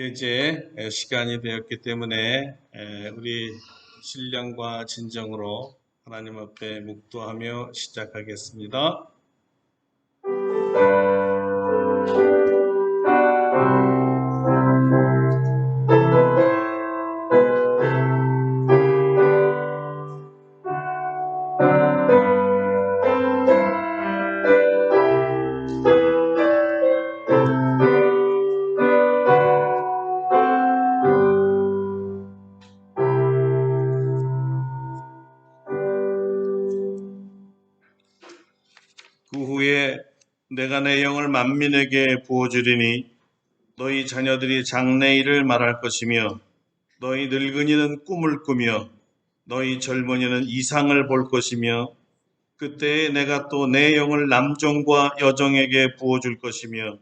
이제 시간이 되었기 때문에 우리 신령과 진정으로 하나님 앞에 묵도하며 시작하겠습니다. 그 후에 내가 내 영을 만민에게 부어주리니 너희 자녀들이 장래일을 말할 것이며 너희 늙은이는 꿈을 꾸며 너희 젊은이는 이상을 볼 것이며 그때에 내가 또 내 영을 남종과 여종에게 부어줄 것이며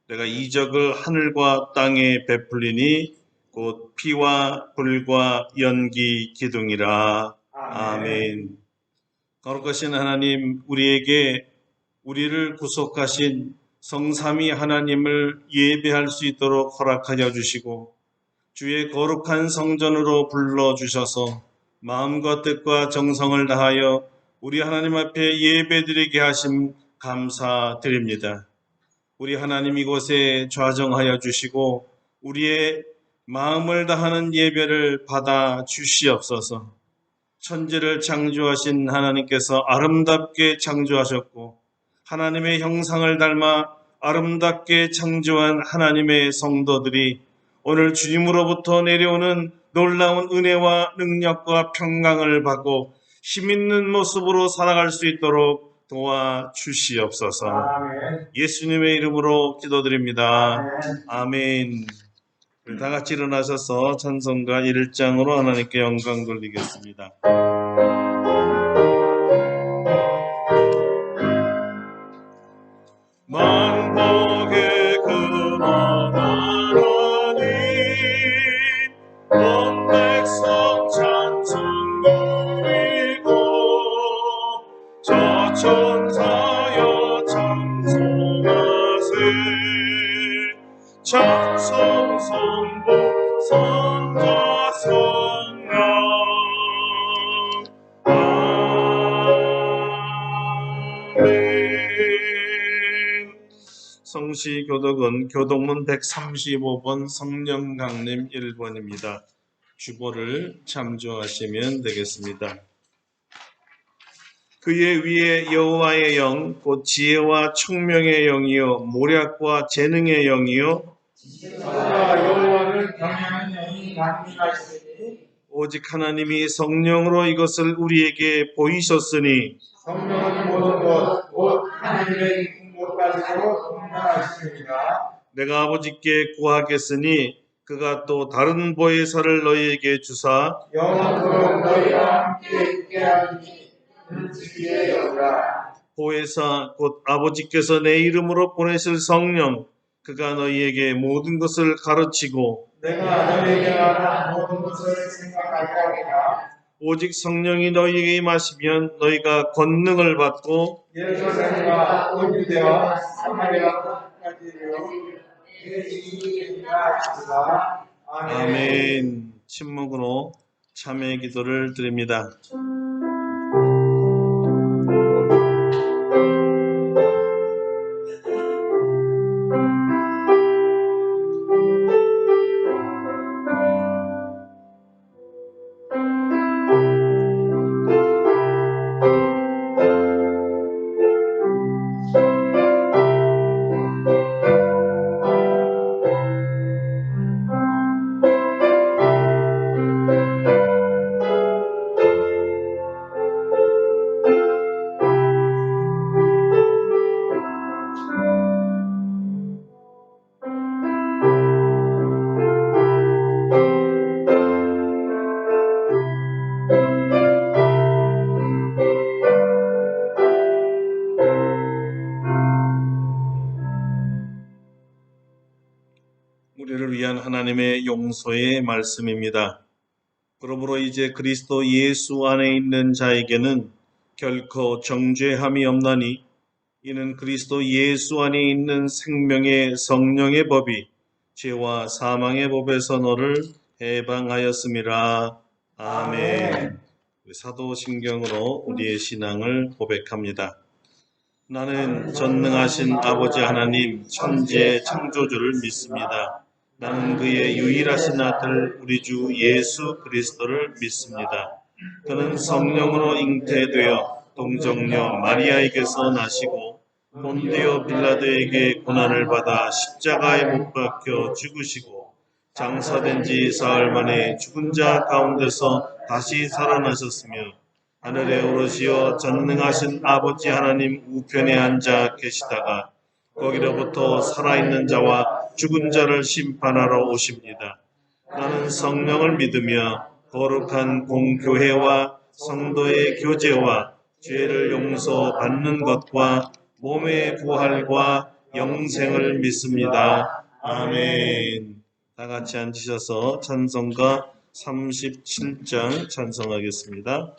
내가 이적을 하늘과 땅에 베풀리니 곧 피와 불과 연기 기둥이라. 아멘. 거룩하신 하나님, 우리를 구속하신 성삼위 하나님을 예배할 수 있도록 허락하여 주시고 주의 거룩한 성전으로 불러주셔서 마음과 뜻과 정성을 다하여 우리 하나님 앞에 예배드리게 하심 감사드립니다. 우리 하나님 이곳에 좌정하여 주시고 우리의 마음을 다하는 예배를 받아 주시옵소서. 천지를 창조하신 하나님께서 아름답게 창조하셨고 하나님의 형상을 닮아 아름답게 창조한 하나님의 성도들이 오늘 주님으로부터 내려오는 놀라운 은혜와 능력과 평강을 받고 힘있는 모습으로 살아갈 수 있도록 도와주시옵소서. 아멘. 예수님의 이름으로 기도드립니다. 아멘. 우리 다 같이 일어나셔서 찬송가 1장으로 하나님께 영광 돌리겠습니다. 만복의 근원 하나님 온 백성 찬송 드리고 저 천사여 찬송하세 찬송 성부 성자 성령 아멘. 성시교독은 교독문 135번 성령강림 1번입니다. 주보를 참조하시면 되겠습니다. 그의 위에 여호와의 영, 곧 지혜와 총명의 영이요 모략과 재능의 영이요 여호와를 경외하는 영이 만민가 있으니 오직 하나님이 성령으로 이것을 우리에게 보이셨으니 성령은 모든 것, 곧 하나님의 깊은 곳까지도 통달하십니다. 내가 아버지께 구하겠으니 그가 또 다른 보혜사를 너희에게 주사 영원토록 너희와 함께 있게 하리니 그는 주의 영이라. 보혜사 곧 아버지께서 내 이름으로 보내실 성령 그가 너희에게 모든 것을 가르치고 내가 너희에게 말한 모든 것을 생각하게 하리라. 오직 성령이 너희에게 임하시면 너희가 권능을 받고 예루살렘과 온 유대와 사마리아까지 내 증인이 되리라 하시라. 아멘. 침묵으로 참회의 기도를 드립니다. 우리를 위한 하나님의 용서의 말씀입니다. 그러므로 이제 그리스도 예수 안에 있는 자에게는 결코 정죄함이 없나니 이는 그리스도 예수 안에 있는 생명의 성령의 법이 죄와 사망의 법에서 너를 해방하였음이라. 아멘. 사도신경으로 우리의 신앙을 고백합니다. 나는 전능하신 아버지 하나님 천지의 창조주를 믿습니다. 나는 그의 유일하신 아들 우리 주 예수 그리스도를 믿습니다. 그는 성령으로 잉태되어 동정녀 마리아에게서 나시고 본디오 빌라도에게 고난을 받아 십자가에 못 박혀 죽으시고 장사된 지 사흘 만에 죽은 자 가운데서 다시 살아나셨으며 하늘에 오르시어 전능하신 아버지 하나님 우편에 앉아 계시다가 거기로부터 살아있는 자와 죽은 자를 심판하러 오십니다. 나는 성령을 믿으며 거룩한 공교회와 성도의 교제와 죄를 용서받는 것과 몸의 부활과 영생을 믿습니다. 아멘. 다 같이 앉으셔서 찬송가 37장 찬송하겠습니다.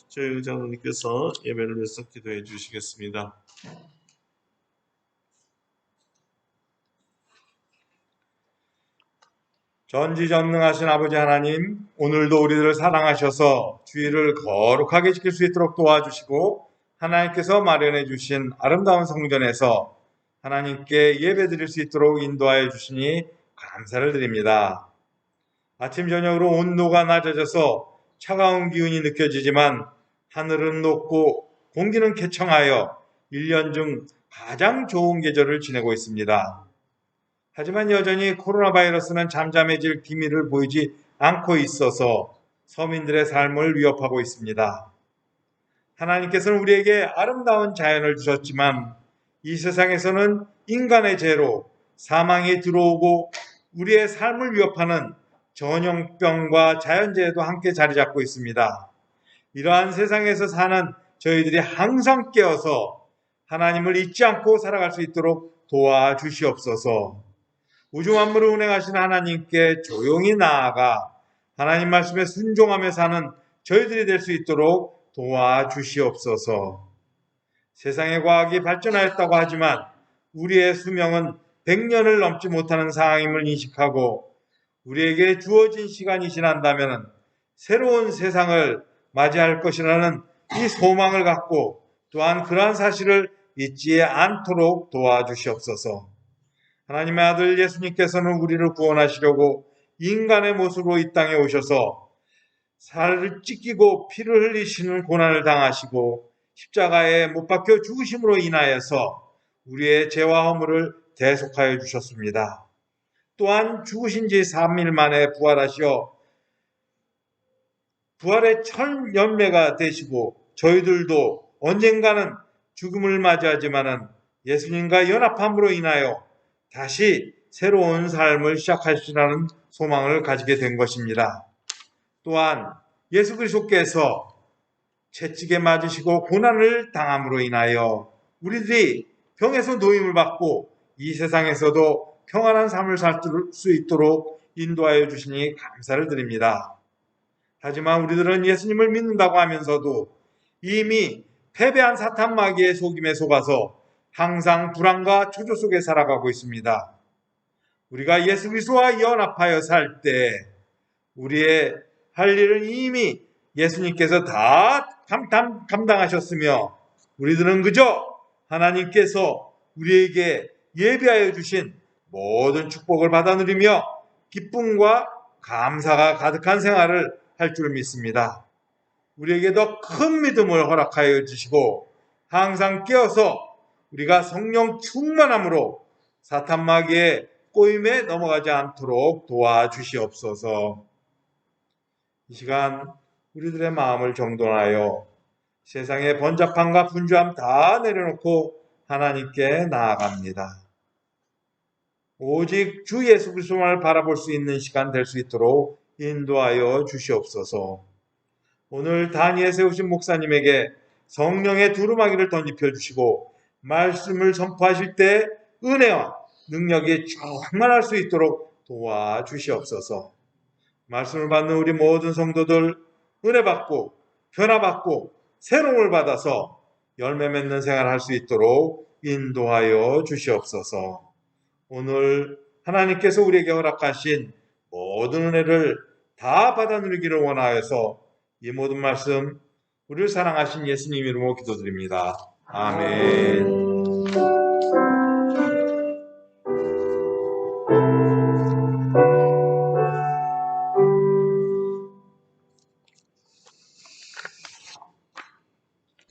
저희 의장님께서 예배를 위해서 기도해 주시겠습니다. 전지전능하신 아버지 하나님, 오늘도 우리들을 사랑하셔서 주일을 거룩하게 지킬 수 있도록 도와주시고 하나님께서 마련해 주신 아름다운 성전에서 하나님께 예배드릴 수 있도록 인도하여 주시니 감사를 드립니다. 아침 저녁으로 온도가 낮아져서 차가운 기운이 느껴지지만 하늘은 높고 공기는 쾌청하여 1년 중 가장 좋은 계절을 지내고 있습니다. 하지만 여전히 코로나 바이러스는 잠잠해질 기미를 보이지 않고 있어서 서민들의 삶을 위협하고 있습니다. 하나님께서는 우리에게 아름다운 자연을 주셨지만 이 세상에서는 인간의 죄로 사망이 들어오고 우리의 삶을 위협하는 전염병과 자연재해도 함께 자리 잡고 있습니다. 이러한 세상에서 사는 저희들이 항상 깨어서 하나님을 잊지 않고 살아갈 수 있도록 도와주시옵소서. 우주 만물을 운행하시는 하나님께 조용히 나아가 하나님 말씀에 순종하며 사는 저희들이 될 수 있도록 도와주시옵소서. 세상의 과학이 발전하였다고 하지만 우리의 수명은 100년을 넘지 못하는 상황임을 인식하고 우리에게 주어진 시간이 지난다면 새로운 세상을 맞이할 것이라는 이 소망을 갖고 또한 그러한 사실을 잊지 않도록 도와주시옵소서. 하나님의 아들 예수님께서는 우리를 구원하시려고 인간의 모습으로 이 땅에 오셔서 살을 찢기고 피를 흘리시는 고난을 당하시고 십자가에 못 박혀 죽으심으로 인하여서 우리의 죄와 허물을 대속하여 주셨습니다. 또한 죽으신 지 3일 만에 부활하시어 부활의 첫 열매가 되시고 저희들도 언젠가는 죽음을 맞이하지만은 예수님과 연합함으로 인하여 다시 새로운 삶을 시작하시라는 소망을 가지게 된 것입니다. 또한 예수 그리스도께서 채찍에 맞으시고 고난을 당함으로 인하여 우리들이 병에서 노임을 받고 이 세상에서도 평안한 삶을 살 수 있도록 인도하여 주시니 감사를 드립니다. 하지만 우리들은 예수님을 믿는다고 하면서도 이미 패배한 사탄 마귀의 속임에 속아서 항상 불안과 초조 속에 살아가고 있습니다. 우리가 예수 그리스도와 연합하여 살 때 우리의 할 일은 이미 예수님께서 다 감당하셨으며 우리들은 그저 하나님께서 우리에게 예비하여 주신 모든 축복을 받아 누리며 기쁨과 감사가 가득한 생활을 할 줄 믿습니다. 우리에게 더 큰 믿음을 허락하여 주시고 항상 깨어서 우리가 성령 충만함으로 사탄 마귀의 꼬임에 넘어가지 않도록 도와주시옵소서. 이 시간 우리들의 마음을 정돈하여 세상의 번잡함과 분주함 다 내려놓고 하나님께 나아갑니다. 오직 주 예수 그리스도만을 바라볼 수 있는 시간 될 수 있도록 인도하여 주시옵소서. 오늘 단위에 세우신 목사님에게 성령의 두루마기를 던집혀 주시고 말씀을 선포하실 때 은혜와 능력이 충만할 수 있도록 도와주시옵소서. 말씀을 받는 우리 모든 성도들 은혜 받고 변화 받고 새로움을 받아서 열매 맺는 생활을 할 수 있도록 인도하여 주시옵소서. 오늘 하나님께서 우리에게 허락하신 모든 은혜를 다 받아 누리기를 원하여서 이 모든 말씀 우리를 사랑하신 예수님 이름으로 기도드립니다. 아멘.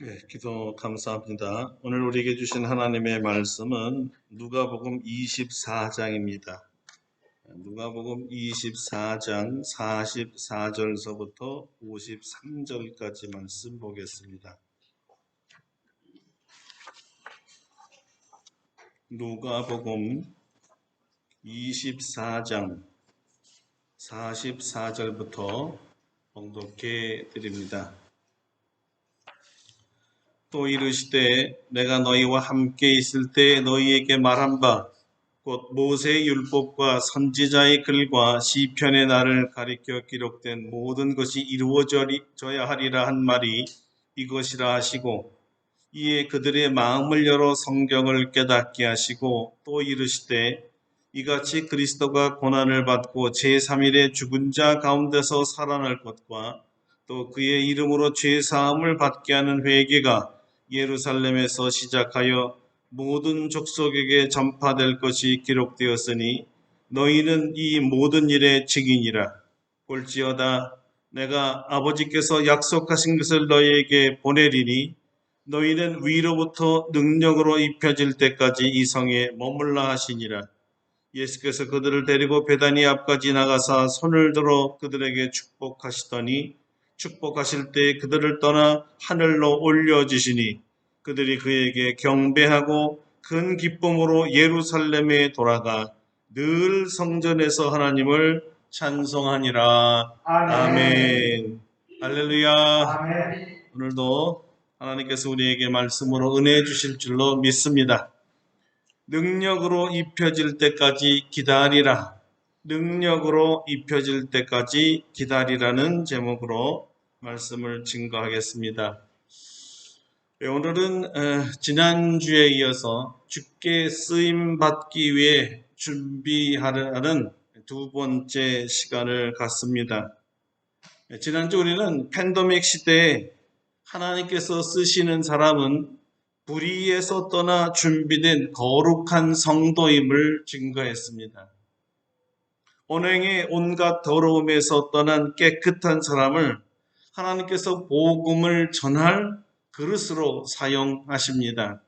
네, 기도 감사합니다. 오늘 우리에게 주신 하나님의 말씀은 누가복음 24장입니다. 누가복음 24장 44절서부터 53절까지 말씀 보겠습니다. 누가복음 24장 44절부터 봉독해 드립니다. 또 이르시되 내가 너희와 함께 있을 때 너희에게 말한 바 곧 모세의 율법과 선지자의 글과 시편의 날을 가리켜 기록된 모든 것이 이루어져야 하리라 한 말이 이것이라 하시고 이에 그들의 마음을 열어 성경을 깨닫게 하시고 또 이르시되 이같이 그리스도가 고난을 받고 제3일에 죽은 자 가운데서 살아날 것과 또 그의 이름으로 죄사함을 받게 하는 회개가 예루살렘에서 시작하여 모든 족속에게 전파될 것이 기록되었으니 너희는 이 모든 일의 증인이라. 볼지어다 내가 아버지께서 약속하신 것을 너희에게 보내리니 너희는 위로부터 능력으로 입혀질 때까지 이 성에 머물라 하시니라. 예수께서 그들을 데리고 베다니 앞까지 나가사 손을 들어 그들에게 축복하시더니 축복하실 때 그들을 떠나 하늘로 올려주시니 그들이 그에게 경배하고 큰 기쁨으로 예루살렘에 돌아가 늘 성전에서 하나님을 찬송하니라. 아멘. 할렐루야. 아멘. 오늘도 하나님께서 우리에게 말씀으로 은혜 주실 줄로 믿습니다. 능력으로 입혀질 때까지 기다리라. 능력으로 입혀질 때까지 기다리라는 제목으로 말씀을 증거하겠습니다. 오늘은 지난주에 이어서 주께 쓰임 받기 위해 준비하는 두 번째 시간을 갖습니다. 지난주 우리는 팬데믹 시대에 하나님께서 쓰시는 사람은 불의에서 떠나 준비된 거룩한 성도임을 증거했습니다. 언행의 온갖 더러움에서 떠난 깨끗한 사람을 하나님께서 복음을 전할 그릇으로 사용하십니다.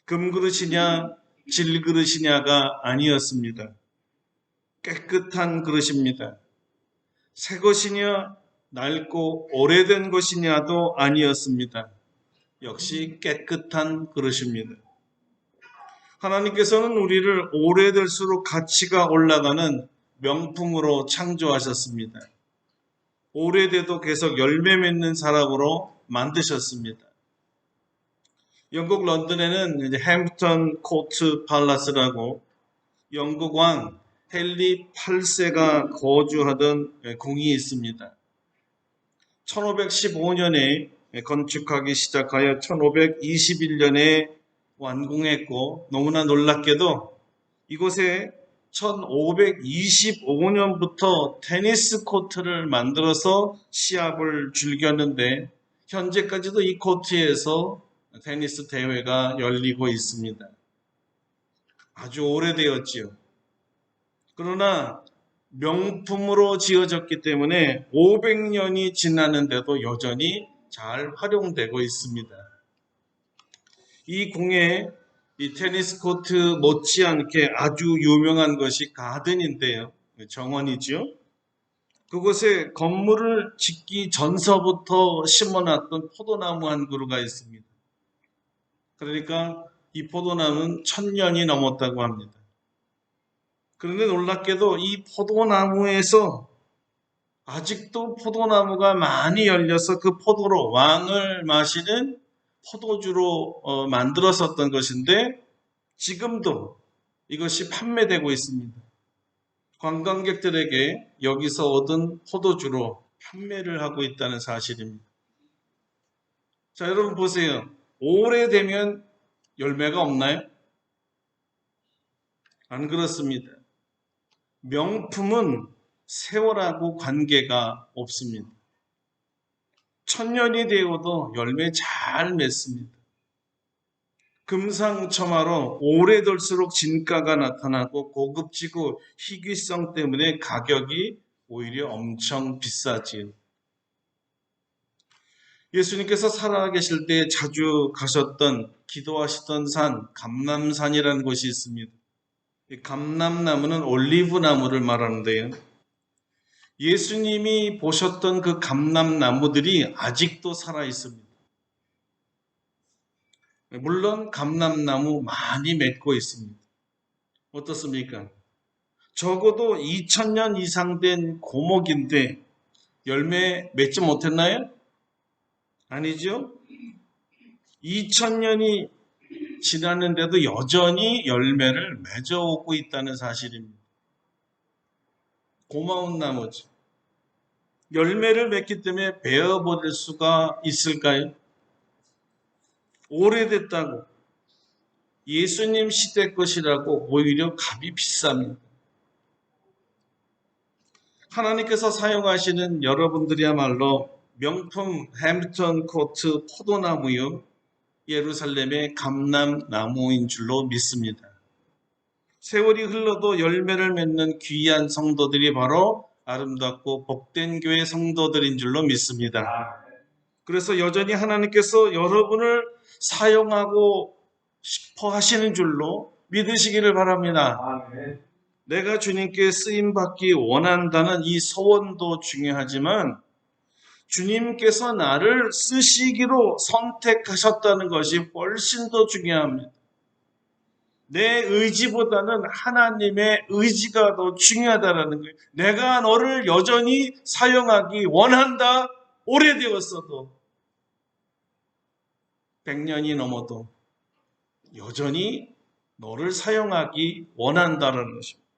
금그릇이냐 질그릇이냐가 아니었습니다. 깨끗한 그릇입니다. 새 것이냐 낡고 오래된 것이냐도 아니었습니다. 역시 깨끗한 그릇입니다. 하나님께서는 우리를 오래될수록 가치가 올라가는 명품으로 창조하셨습니다. 오래돼도 계속 열매 맺는 사람으로 만드셨습니다. 영국 런던에는 이제 햄프턴 코트 팔라스라고 영국 왕 헨리 8세가 거주하던 궁이 있습니다. 1515년에 건축하기 시작하여 1521년에 완공했고 너무나 놀랍게도 이곳에 1525년부터 테니스 코트를 만들어서 시합을 즐겼는데 현재까지도 이 코트에서 테니스 대회가 열리고 있습니다. 아주 오래되었지요. 그러나 명품으로 지어졌기 때문에 500년이 지났는데도 여전히 잘 활용되고 있습니다. 이 궁에 이 테니스 코트 못지않게 아주 유명한 것이 가든인데요. 정원이죠. 그곳에 건물을 짓기 전서부터 심어놨던 포도나무 한 그루가 있습니다. 그러니까 이 포도나무는 1000년이 넘었다고 합니다. 그런데 놀랍게도 이 포도나무에서 아직도 포도나무가 많이 열려서 그 포도로 왕을 마시는 포도주로 만들었었던 것인데 지금도 이것이 판매되고 있습니다. 관광객들에게 여기서 얻은 포도주로 판매를 하고 있다는 사실입니다. 자, 여러분 보세요. 오래되면 열매가 없나요? 안 그렇습니다. 명품은 세월하고 관계가 없습니다. 1000년이 되어도 열매 잘 맺습니다. 금상첨화로 오래될수록 진가가 나타나고 고급지고 희귀성 때문에 가격이 오히려 엄청 비싸지요. 예수님께서 살아계실 때 자주 가셨던 기도하시던 산 감람산이라는 곳이 있습니다. 이 감람나무는 올리브나무를 말하는데요. 예수님이 보셨던 그 감람나무들이 아직도 살아 있습니다. 물론 감람나무 많이 맺고 있습니다. 어떻습니까? 적어도 2000년 이상 된 고목인데 열매 맺지 못했나요? 아니죠. 2000년이 지났는데도 여전히 열매를 맺어오고 있다는 사실입니다. 고마운 나무죠. 열매를 맺기 때문에 베어버릴 수가 있을까요? 오래됐다고 예수님 시대 것이라고 오히려 값이 비쌉니다. 하나님께서 사용하시는 여러분들이야말로 명품 햄프턴 코트 포도나무요 예루살렘의 감람나무인 줄로 믿습니다. 세월이 흘러도 열매를 맺는 귀한 성도들이 바로 아름답고 복된 교회 성도들인 줄로 믿습니다. 그래서 여전히 하나님께서 여러분을 사용하고 싶어 하시는 줄로 믿으시기를 바랍니다. 내가 주님께 쓰임받기 원한다는 이 소원도 중요하지만 주님께서 나를 쓰시기로 선택하셨다는 것이 훨씬 더 중요합니다. 내 의지보다는 하나님의 의지가 더 중요하다라는 거예요. 내가 너를 여전히 사용하기 원한다. 오래되었어도 100년이 넘어도 여전히 너를 사용하기 원한다라는 것입니다.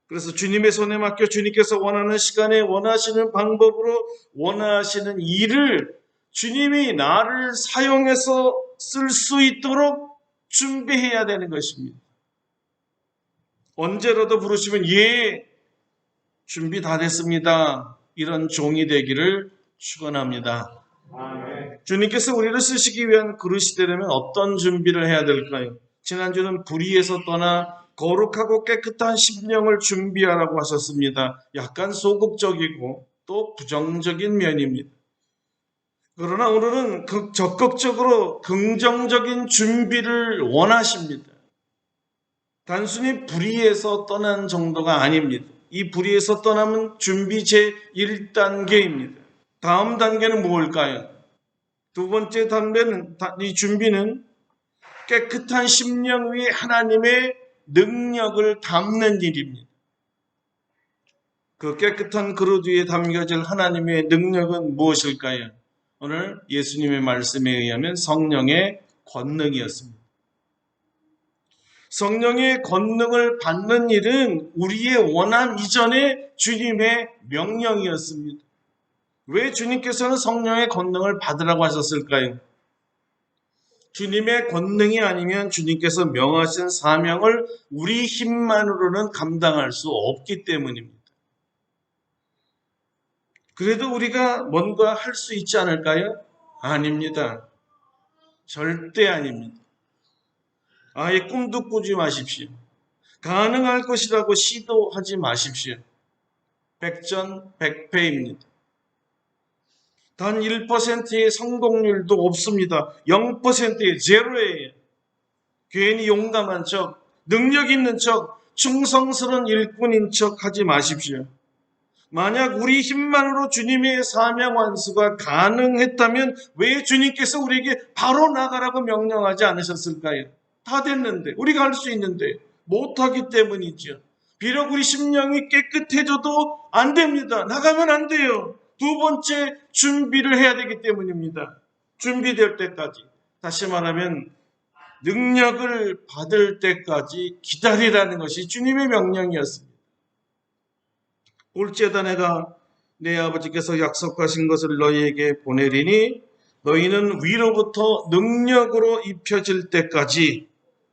그래서 주님의 손에 맡겨 주님께서 원하는 시간에 원하시는 방법으로 원하시는 일을 주님이 나를 사용해서 쓸 수 있도록 준비해야 되는 것입니다. 언제라도 부르시면 예, 준비 다 됐습니다. 이런 종이 되기를 축원합니다. 아멘. 주님께서 우리를 쓰시기 위한 그릇이 되려면 어떤 준비를 해야 될까요? 지난주는 불의에서 떠나 거룩하고 깨끗한 심령을 준비하라고 하셨습니다. 약간 소극적이고 또 부정적인 면입니다. 그러나 오늘은 적극적으로 긍정적인 준비를 원하십니다. 단순히 불의에서 떠난 정도가 아닙니다. 이 불의에서 떠나면 준비 제1단계입니다. 다음 단계는 뭘까요? 두 번째 단계는, 이 준비는 깨끗한 심령 위에 하나님의 능력을 담는 일입니다. 그 깨끗한 그릇 위에 담겨질 하나님의 능력은 무엇일까요? 오늘 예수님의 말씀에 의하면 성령의 권능이었습니다. 성령의 권능을 받는 일은 우리의 원함 이전에 주님의 명령이었습니다. 왜 주님께서는 성령의 권능을 받으라고 하셨을까요? 주님의 권능이 아니면 주님께서 명하신 사명을 우리 힘만으로는 감당할 수 없기 때문입니다. 그래도 우리가 뭔가 할 수 있지 않을까요? 아닙니다. 절대 아닙니다. 아예 꿈도 꾸지 마십시오. 가능할 것이라고 시도하지 마십시오. 백전백패입니다. 단 1%의 성공률도 없습니다. 0%의 제로예요. 괜히 용감한 척, 능력 있는 척, 충성스러운 일꾼인 척 하지 마십시오. 만약 우리 힘만으로 주님의 사명 완수가 가능했다면 왜 주님께서 우리에게 바로 나가라고 명령하지 않으셨을까요? 다 됐는데, 우리가 할 수 있는데 못하기 때문이죠. 비록 우리 심령이 깨끗해져도 안 됩니다. 나가면 안 돼요. 두 번째 준비를 해야 되기 때문입니다. 준비될 때까지, 다시 말하면 능력을 받을 때까지 기다리라는 것이 주님의 명령이었습니다. 올지에다 내가 내 아버지께서 약속하신 것을 너희에게 보내리니 너희는 위로부터 능력으로 입혀질 때까지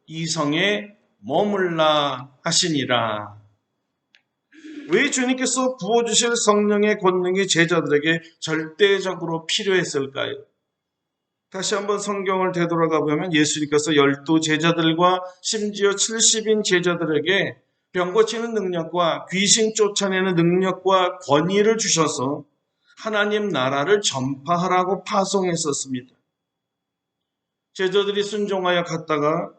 이 성에 머물라 하시니라. 왜 주님께서 부어주실 성령의 권능이 제자들에게 절대적으로 필요했을까요? 다시 한번 성경을 되돌아가 보면 예수님께서 12 제자들과 심지어 70인 제자들에게 병 고치는 능력과 귀신 쫓아내는 능력과 권위를 주셔서 하나님 나라를 전파하라고 파송했었습니다. 제자들이 순종하여 갔다가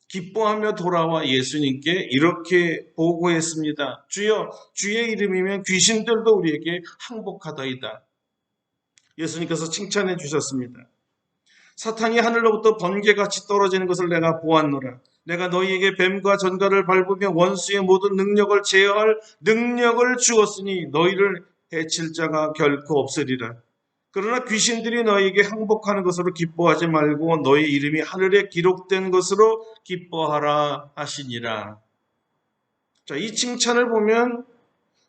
기뻐하며 돌아와 예수님께 이렇게 보고했습니다. 주여, 주의 이름이면 귀신들도 우리에게 항복하다이다. 예수님께서 칭찬해 주셨습니다. 사탄이 하늘로부터 번개같이 떨어지는 것을 내가 보았노라. 내가 너희에게 뱀과 전갈을 밟으며 원수의 모든 능력을 제어할 능력을 주었으니 너희를 해칠 자가 결코 없으리라. 그러나 귀신들이 너희에게 항복하는 것으로 기뻐하지 말고 너희 이름이 하늘에 기록된 것으로 기뻐하라 하시니라. 자, 이 칭찬을 보면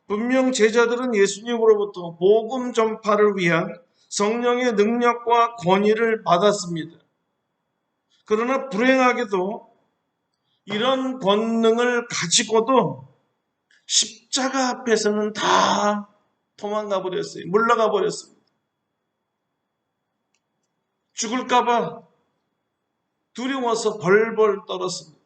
분명 제자들은 예수님으로부터 복음 전파를 위한 성령의 능력과 권위를 받았습니다. 그러나 불행하게도 이런 권능을 가지고도 십자가 앞에서는 다 도망가 버렸어요. 물러가 버렸습니다. 죽을까봐 두려워서 벌벌 떨었습니다.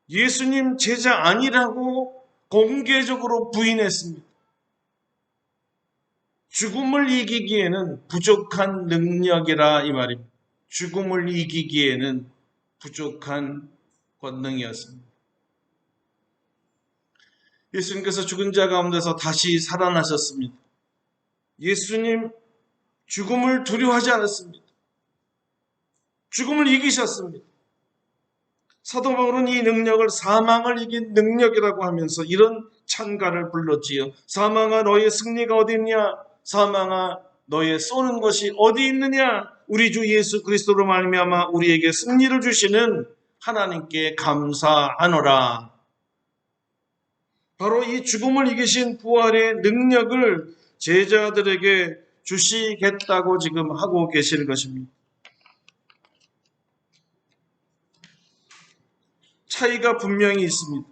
예수님 제자 아니라고 공개적으로 부인했습니다. 죽음을 이기기에는 부족한 능력이라 이 말입니다. 죽음을 이기기에는 부족한 권능이었습니다. 예수님께서 죽은 자 가운데서 다시 살아나셨습니다. 예수님 죽음을 두려워하지 않았습니다. 죽음을 이기셨습니다. 사도 바울은 이 능력을 사망을 이긴 능력이라고 하면서 이런 찬가를 불렀지요. 사망아 너의 승리가 어디 있냐? 사망아 너의 쏘는 것이 어디 있느냐? 우리 주 예수 그리스도로 말미암아 우리에게 승리를 주시는 하나님께 감사하노라. 바로 이 죽음을 이기신 부활의 능력을 제자들에게 주시겠다고 지금 하고 계실 것입니다. 차이가 분명히 있습니다.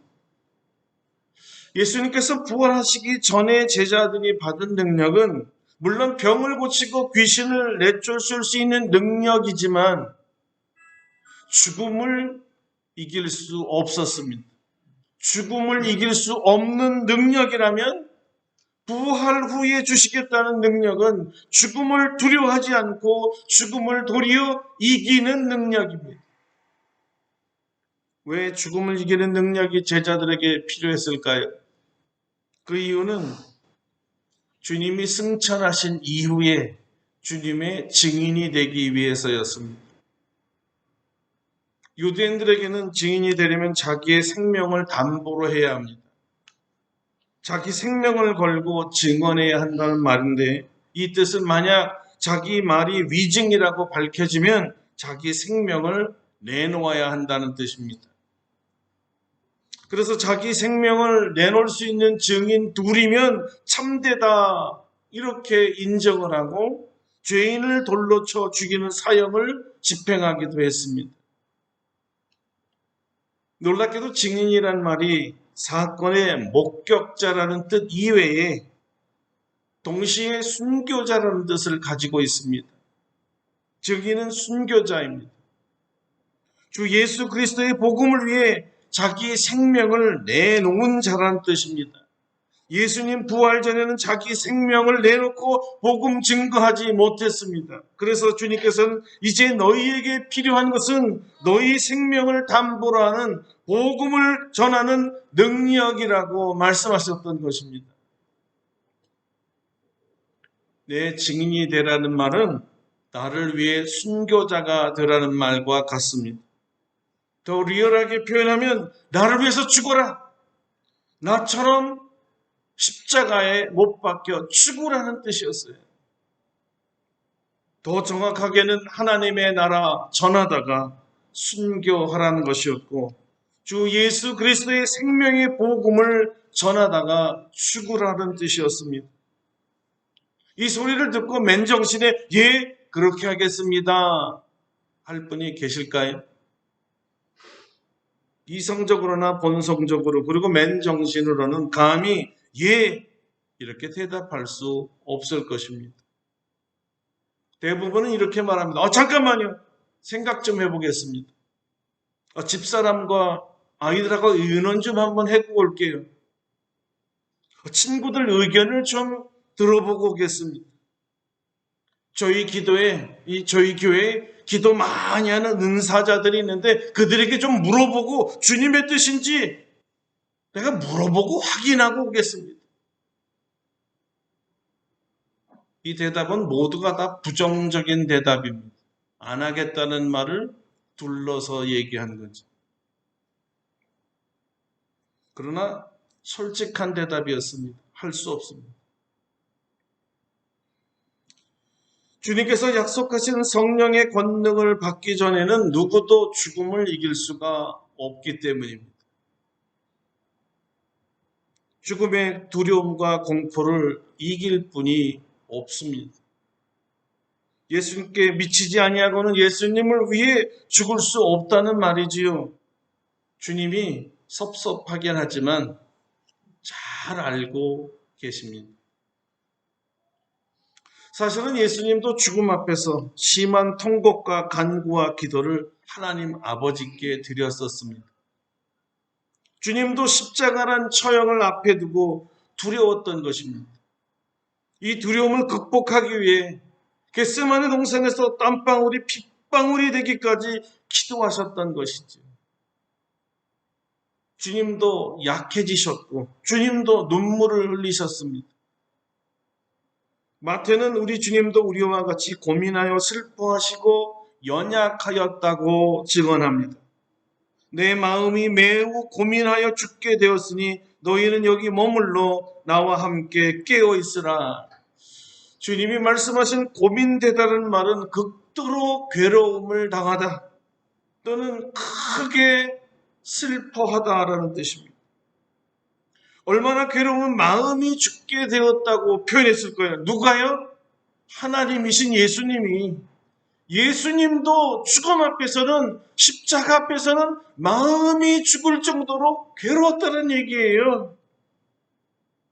예수님께서 부활하시기 전에 제자들이 받은 능력은 물론 병을 고치고 귀신을 내쫓을 수 있는 능력이지만 죽음을 이길 수 없었습니다. 죽음을 이길 수 없는 능력이라면 부활 후에 주시겠다는 능력은 죽음을 두려워하지 않고 죽음을 도리어 이기는 능력입니다. 왜 죽음을 이기는 능력이 제자들에게 필요했을까요? 그 이유는 주님이 승천하신 이후에 주님의 증인이 되기 위해서였습니다. 유대인들에게는 증인이 되려면 자기의 생명을 담보로 해야 합니다. 자기 생명을 걸고 증언해야 한다는 말인데 이 뜻은 만약 자기 말이 위증이라고 밝혀지면 자기 생명을 내놓아야 한다는 뜻입니다. 그래서 자기 생명을 내놓을 수 있는 증인 둘이면 참되다 이렇게 인정을 하고 죄인을 돌로 쳐 죽이는 사형을 집행하기도 했습니다. 놀랍게도 증인이란 말이 사건의 목격자라는 뜻 이외에 동시에 순교자라는 뜻을 가지고 있습니다. 증인은 순교자입니다. 주 예수 그리스도의 복음을 위해 자기 생명을 내놓은 자라는 뜻입니다. 예수님 부활 전에는 자기 생명을 내놓고 복음 증거하지 못했습니다. 그래서 주님께서는 이제 너희에게 필요한 것은 너희 생명을 담보로 하는 복음을 전하는 능력이라고 말씀하셨던 것입니다. 내 증인이 되라는 말은 나를 위해 순교자가 되라는 말과 같습니다. 더 리얼하게 표현하면 나를 위해서 죽어라. 나처럼 십자가에 못 박혀 죽으라는 뜻이었어요. 더 정확하게는 하나님의 나라 전하다가 순교하라는 것이었고 주 예수 그리스도의 생명의 복음을 전하다가 죽으라는 뜻이었습니다. 이 소리를 듣고 맨정신에 예 그렇게 하겠습니다 할 분이 계실까요? 이성적으로나 본성적으로 그리고 맨정신으로는 감히 예 이렇게 대답할 수 없을 것입니다. 대부분은 이렇게 말합니다. 잠깐만요. 생각 좀 해보겠습니다. 집사람과 아이들하고 의논 좀 한번 해보고 올게요. 친구들 의견을 좀 들어보고 오겠습니다. 저희 교회에 기도 많이 하는 은사자들이 있는데 그들에게 좀 물어보고 주님의 뜻인지 내가 물어보고 확인하고 오겠습니다. 이 대답은 모두가 다 부정적인 대답입니다. 안 하겠다는 말을 둘러서 얘기한 거죠. 그러나 솔직한 대답이었습니다. 할 수 없습니다. 주님께서 약속하신 성령의 권능을 받기 전에는 누구도 죽음을 이길 수가 없기 때문입니다. 죽음의 두려움과 공포를 이길 분이 없습니다. 예수님께 미치지 아니하고는 예수님을 위해 죽을 수 없다는 말이지요. 주님이 섭섭하긴 하지만 잘 알고 계십니다. 사실은 예수님도 죽음 앞에서 심한 통곡과 간구와 기도를 하나님 아버지께 드렸었습니다. 주님도 십자가란 처형을 앞에 두고 두려웠던 것입니다. 이 두려움을 극복하기 위해 겟세마네 동산에서 땀방울이 핏방울이 되기까지 기도하셨던 것이죠. 주님도 약해지셨고 주님도 눈물을 흘리셨습니다. 마태는 우리 주님도 우리와 같이 고민하여 슬퍼하시고 연약하였다고 증언합니다. 내 마음이 매우 고민하여 죽게 되었으니 너희는 여기 머물러 나와 함께 깨어 있으라. 주님이 말씀하신 고민되다는 말은 극도로 괴로움을 당하다 또는 크게 슬퍼하다라는 뜻입니다. 얼마나 괴로우면 마음이 죽게 되었다고 표현했을 거예요. 누가요? 하나님이신 예수님이. 예수님도 죽음 앞에서는, 십자가 앞에서는 마음이 죽을 정도로 괴로웠다는 얘기예요.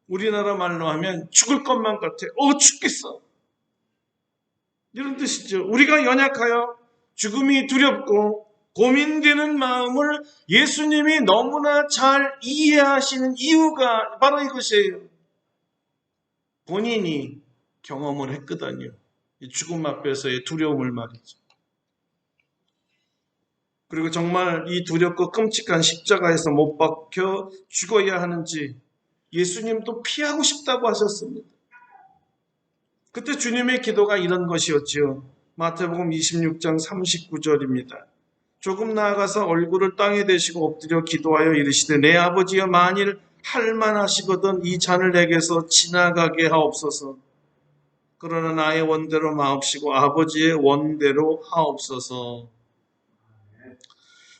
우리나라 말로 하면 죽을 것만 같아. 죽겠어. 이런 뜻이죠. 우리가 연약하여 죽음이 두렵고 고민되는 마음을 예수님이 너무나 잘 이해하시는 이유가 바로 이것이에요. 본인이 경험을 했거든요. 이 죽음 앞에서의 두려움을 말이죠. 그리고 정말 이 두렵고 끔찍한 십자가에서 못 박혀 죽어야 하는지 예수님도 피하고 싶다고 하셨습니다. 그때 주님의 기도가 이런 것이었지요. 마태복음 26장 39절입니다. 조금 나아가서 얼굴을 땅에 대시고 엎드려 기도하여 이르시되 내 아버지여 만일 할만하시거든 이 잔을 내게서 지나가게 하옵소서. 그러나 나의 원대로 마옵시고 아버지의 원대로 하옵소서.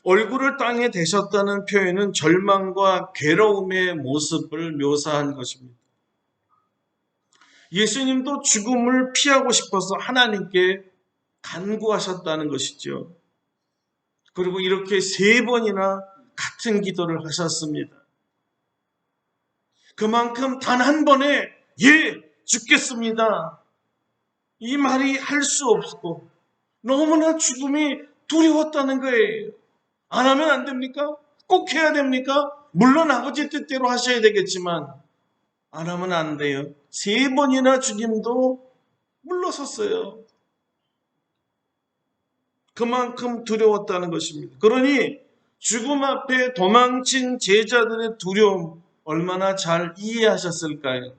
얼굴을 땅에 대셨다는 표현은 절망과 괴로움의 모습을 묘사한 것입니다. 예수님도 죽음을 피하고 싶어서 하나님께 간구하셨다는 것이죠. 그리고 이렇게 3번이나 같은 기도를 하셨습니다. 그만큼 단 한 번에 죽겠습니다. 이 말이 할 수 없고 너무나 죽음이 두려웠다는 거예요. 안 하면 안 됩니까? 꼭 해야 됩니까? 물론 아버지 뜻대로 하셔야 되겠지만 안 하면 안 돼요. 3번이나 주님도 물러섰어요. 그만큼 두려웠다는 것입니다. 그러니 죽음 앞에 도망친 제자들의 두려움 얼마나 잘 이해하셨을까요?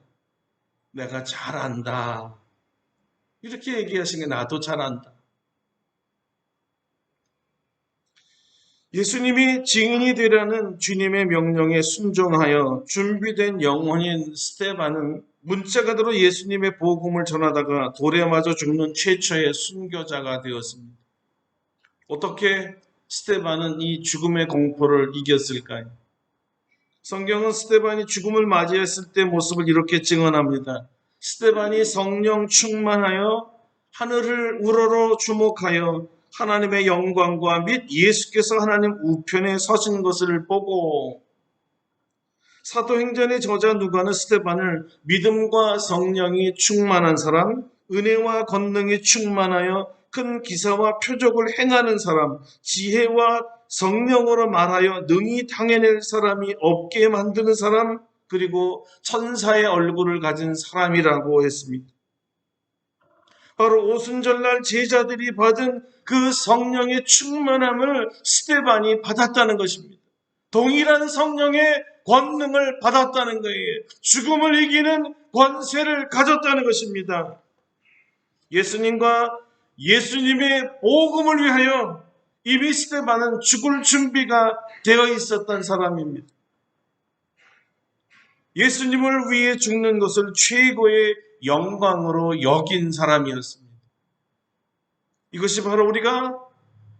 내가 잘 안다. 이렇게 얘기하신 게 나도 잘 안다. 예수님이 증인이 되라는 주님의 명령에 순종하여 준비된 영혼인 스데반은 문자가 들어 예수님의 복음을 전하다가 돌에 맞아 죽는 최초의 순교자가 되었습니다. 어떻게 스데반은 이 죽음의 공포를 이겼을까요? 성경은 스데반이 죽음을 맞이했을 때 모습을 이렇게 증언합니다. 스데반이 성령 충만하여 하늘을 우러러 주목하여 하나님의 영광과 및 예수께서 하나님 우편에 서신 것을 보고 사도행전의 저자 누가는 스데반을 믿음과 성령이 충만한 사람, 은혜와 권능이 충만하여 큰 기사와 표적을 행하는 사람, 지혜와 성령으로 말하여 능히 당해낼 사람이 없게 만드는 사람, 그리고 천사의 얼굴을 가진 사람이라고 했습니다. 바로 오순절날 제자들이 받은 그 성령의 충만함을 스데반이 받았다는 것입니다. 동일한 성령의 권능을 받았다는 거예요. 죽음을 이기는 권세를 가졌다는 것입니다. 예수님과 예수님의 복음을 위하여 이미 스데반은 죽을 준비가 되어 있었던 사람입니다. 예수님을 위해 죽는 것을 최고의 영광으로 여긴 사람이었습니다. 이것이 바로 우리가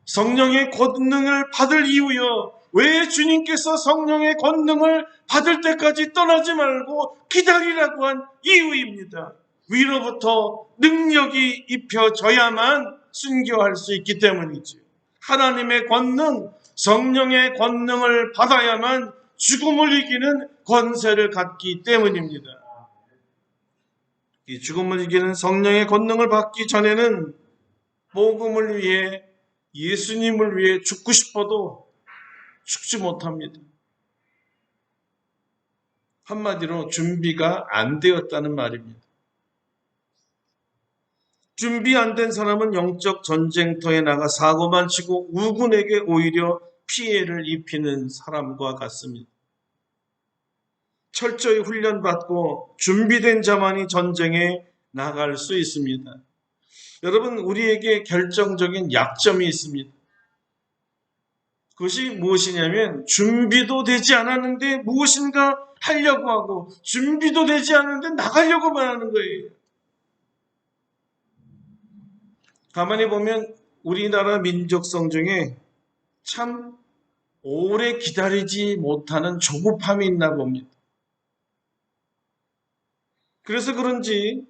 성령의 권능을 받을 이유요. 왜 주님께서 성령의 권능을 받을 때까지 떠나지 말고 기다리라고 한 이유입니다. 위로부터 능력이 입혀져야만 순교할 수 있기 때문이죠. 하나님의 권능, 성령의 권능을 받아야만 죽음을 이기는 권세를 갖기 때문입니다. 이 죽음을 이기는 성령의 권능을 받기 전에는 복음을 위해, 예수님을 위해 죽고 싶어도 죽지 못합니다. 한마디로 준비가 안 되었다는 말입니다. 준비 안 된 사람은 영적 전쟁터에 나가 사고만 치고 우군에게 오히려 피해를 입히는 사람과 같습니다. 철저히 훈련받고 준비된 자만이 전쟁에 나갈 수 있습니다. 여러분, 우리에게 결정적인 약점이 있습니다. 그것이 무엇이냐면 준비도 되지 않았는데 무엇인가 하려고 하고 준비도 되지 않았는데 나가려고만 하는 거예요. 가만히 보면 우리나라 민족성 중에 참 오래 기다리지 못하는 조급함이 있나 봅니다. 그래서 그런지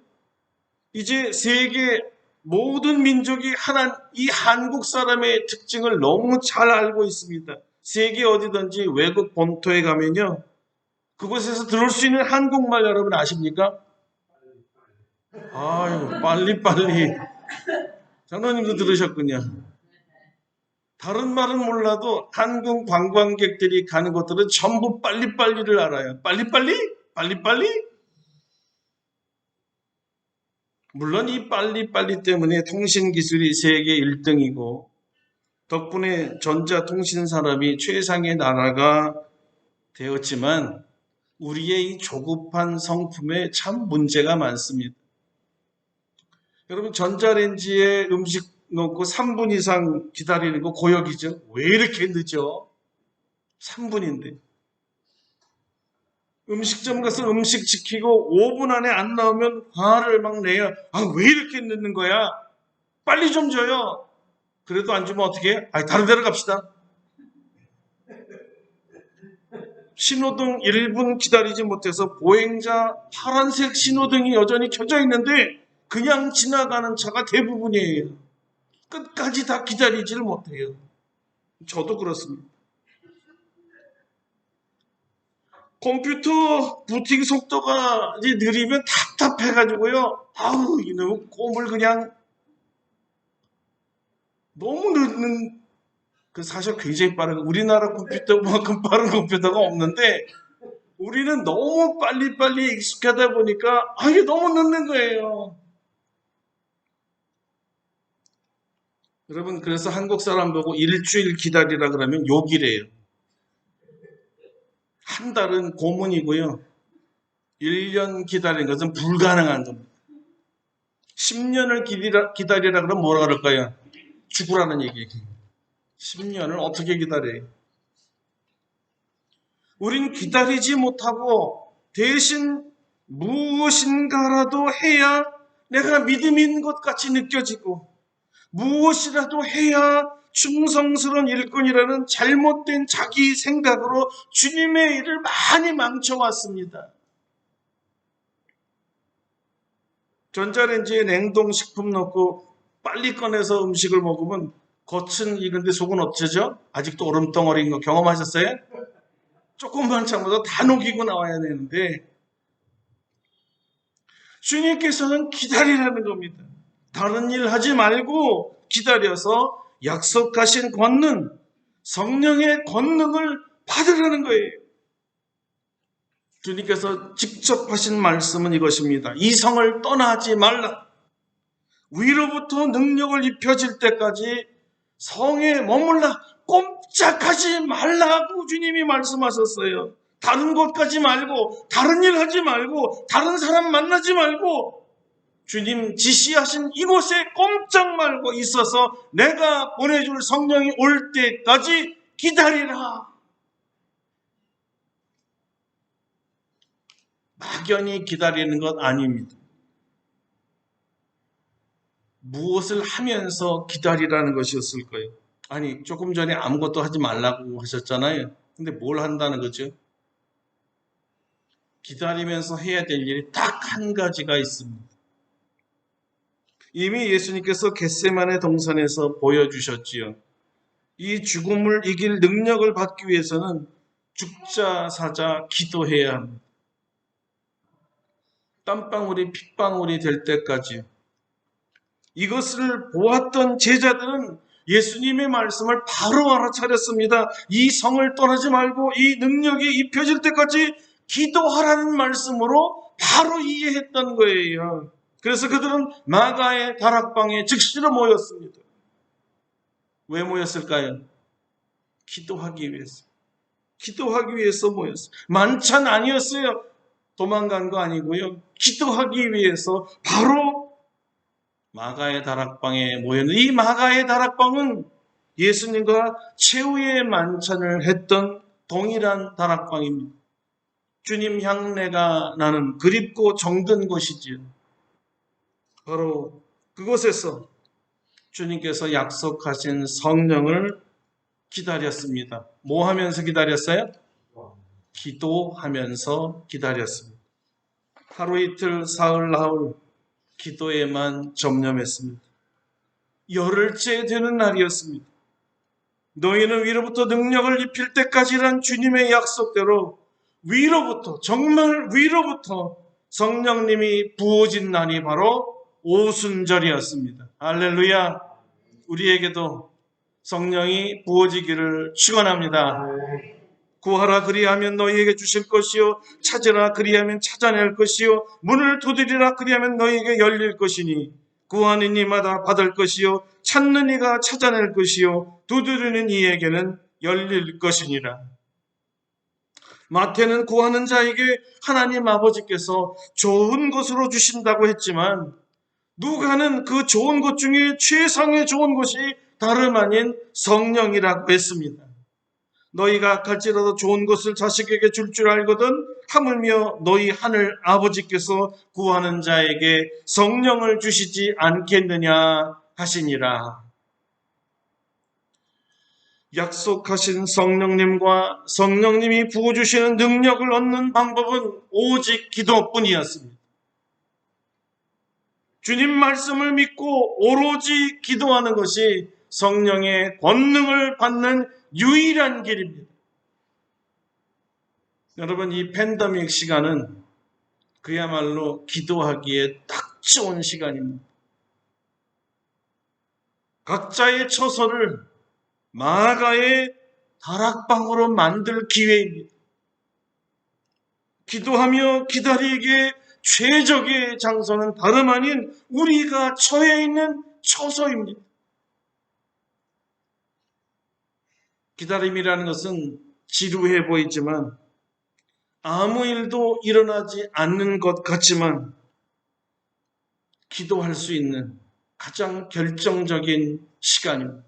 이제 세계 모든 민족이 이 한국 사람의 특징을 너무 잘 알고 있습니다. 세계 어디든지 외국 본토에 가면요. 그곳에서 들을 수 있는 한국말 여러분 아십니까? 아유, 빨리빨리. 장로님도 들으셨군요. 다른 말은 몰라도 한국 관광객들이 가는 곳들은 전부 빨리빨리를 알아요. 빨리빨리? 빨리빨리? 물론 이 빨리빨리 때문에 통신기술이 세계 1등이고 덕분에 전자통신 산업이 최상의 나라가 되었지만 우리의 이 조급한 성품에 참 문제가 많습니다. 여러분 전자레인지에 음식 넣고 3분 이상 기다리는 거 고역이죠. 왜 이렇게 늦어? 3분인데. 음식점 가서 음식 지키고 5분 안에 안 나오면 화를 막 내요. 아, 왜 이렇게 늦는 거야? 빨리 좀 줘요. 그래도 안 주면 어떻게 해? 아, 다른 데로 갑시다. 신호등 1분 기다리지 못해서 보행자 파란색 신호등이 여전히 켜져 있는데 그냥 지나가는 차가 대부분이에요. 끝까지 다 기다리지를 못해요. 저도 그렇습니다. 컴퓨터 부팅 속도가 이제 느리면 답답해가지고요. 아우, 이놈의 꼼을 그냥 너무 늦는 그 사실 굉장히 빠른 우리나라 컴퓨터만큼 빠른 컴퓨터가 없는데 우리는 너무 빨리빨리 익숙하다 보니까 이게 너무 늦는 거예요. 여러분 그래서 한국 사람 보고 일주일 기다리라 그러면 욕이래요. 한 달은 고문이고요. 1년 기다리는 것은 불가능한 겁니다. 10년을 기다리라 그러면 뭐라 그럴까요? 죽으라는 얘기예요. 10년을 어떻게 기다려요? 우린 기다리지 못하고 대신 무엇인가라도 해야 내가 믿음이 있는 것 같이 느껴지고 무엇이라도 해야 충성스러운 일꾼이라는 잘못된 자기 생각으로 주님의 일을 많이 망쳐왔습니다. 전자레인지에 냉동식품 넣고 빨리 꺼내서 음식을 먹으면 겉은 익은데 속은 어쩌죠? 아직도 얼음덩어리인 거 경험하셨어요? 조금만 참아도 다 녹이고 나와야 되는데 주님께서는 기다리라는 겁니다. 다른 일 하지 말고 기다려서 약속하신 권능, 성령의 권능을 받으라는 거예요. 주님께서 직접 하신 말씀은 이것입니다. 이 성을 떠나지 말라. 위로부터 능력을 입혀질 때까지 성에 머물라. 꼼짝하지 말라고 주님이 말씀하셨어요. 다른 곳 가지 말고 다른 일 하지 말고 다른 사람 만나지 말고 주님 지시하신 이곳에 꼼짝 말고 있어서 내가 보내줄 성령이 올 때까지 기다리라. 막연히 기다리는 것 아닙니다. 무엇을 하면서 기다리라는 것이었을 거예요. 아니 조금 전에 아무것도 하지 말라고 하셨잖아요. 근데 뭘 한다는 거죠? 기다리면서 해야 될 일이 딱 한 가지가 있습니다. 이미 예수님께서 겟세마네 동산에서 보여주셨지요. 이 죽음을 이길 능력을 받기 위해서는 죽자 사자 기도해야 합니다. 땀방울이 핏방울이 될 때까지. 이것을 보았던 제자들은 예수님의 말씀을 바로 알아차렸습니다. 이 성을 떠나지 말고 이 능력이 입혀질 때까지 기도하라는 말씀으로 바로 이해했던 거예요. 그래서 그들은 마가의 다락방에 즉시로 모였습니다. 왜 모였을까요? 기도하기 위해서. 기도하기 위해서 모였어요. 만찬 아니었어요. 도망간 거 아니고요. 기도하기 위해서 바로 마가의 다락방에 모였는데 이 마가의 다락방은 예수님과 최후의 만찬을 했던 동일한 다락방입니다. 주님 향내가 나는 그립고 정든 곳이지요. 바로 그곳에서 주님께서 약속하신 성령을 기다렸습니다. 뭐 하면서 기다렸어요? 기도하면서 기다렸습니다. 하루 이틀 사흘 나흘 기도에만 전념했습니다. 열흘째 되는 날이었습니다. 너희는 위로부터 능력을 입힐 때까지란 주님의 약속대로 위로부터, 정말 위로부터 성령님이 부어진 날이 바로 오순절이었습니다. 할렐루야. 우리에게도 성령이 부어지기를 축원합니다. 구하라 그리하면 너희에게 주실 것이요 찾으라 그리하면 찾아낼 것이요 문을 두드리라 그리하면 너희에게 열릴 것이니 구하는 이마다 받을 것이요 찾는 이가 찾아낼 것이요 두드리는 이에게는 열릴 것이니라. 마태는 구하는 자에게 하나님 아버지께서 좋은 것으로 주신다고 했지만 누가는 그 좋은 것 중에 최상의 좋은 것이 다름 아닌 성령이라고 했습니다. 너희가 악할지라도 좋은 것을 자식에게 줄 줄 알거든 하물며 너희 하늘 아버지께서 구하는 자에게 성령을 주시지 않겠느냐 하시니라. 약속하신 성령님과 성령님이 부어주시는 능력을 얻는 방법은 오직 기도뿐이었습니다. 주님 말씀을 믿고 오로지 기도하는 것이 성령의 권능을 받는 유일한 길입니다. 여러분, 이 팬데믹 시간은 그야말로 기도하기에 딱 좋은 시간입니다. 각자의 처소를 마가의 다락방으로 만들 기회입니다. 기도하며 기다리기에 최적의 장소는 다름 아닌 우리가 처해 있는 처소입니다. 기다림이라는 것은 지루해 보이지만 아무 일도 일어나지 않는 것 같지만 기도할 수 있는 가장 결정적인 시간입니다.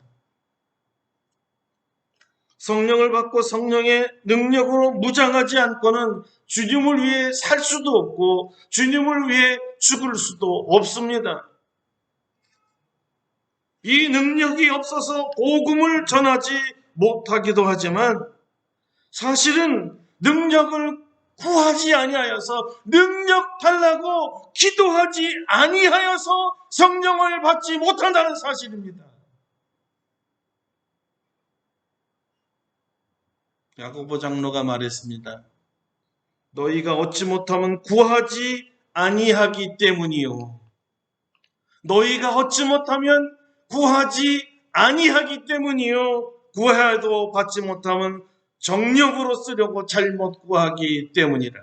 성령을 받고 성령의 능력으로 무장하지 않고는 주님을 위해 살 수도 없고 주님을 위해 죽을 수도 없습니다. 이 능력이 없어서 복음을 전하지 못하기도 하지만 사실은 능력을 구하지 아니하여서 능력 달라고 기도하지 아니하여서 성령을 받지 못한다는 사실입니다. 야고보 장로가 말했습니다. 너희가 얻지 못하면 구하지 아니하기 때문이요. 너희가 얻지 못하면 구하지 아니하기 때문이요. 구해도 받지 못하면 정력으로 쓰려고 잘못 구하기 때문이라.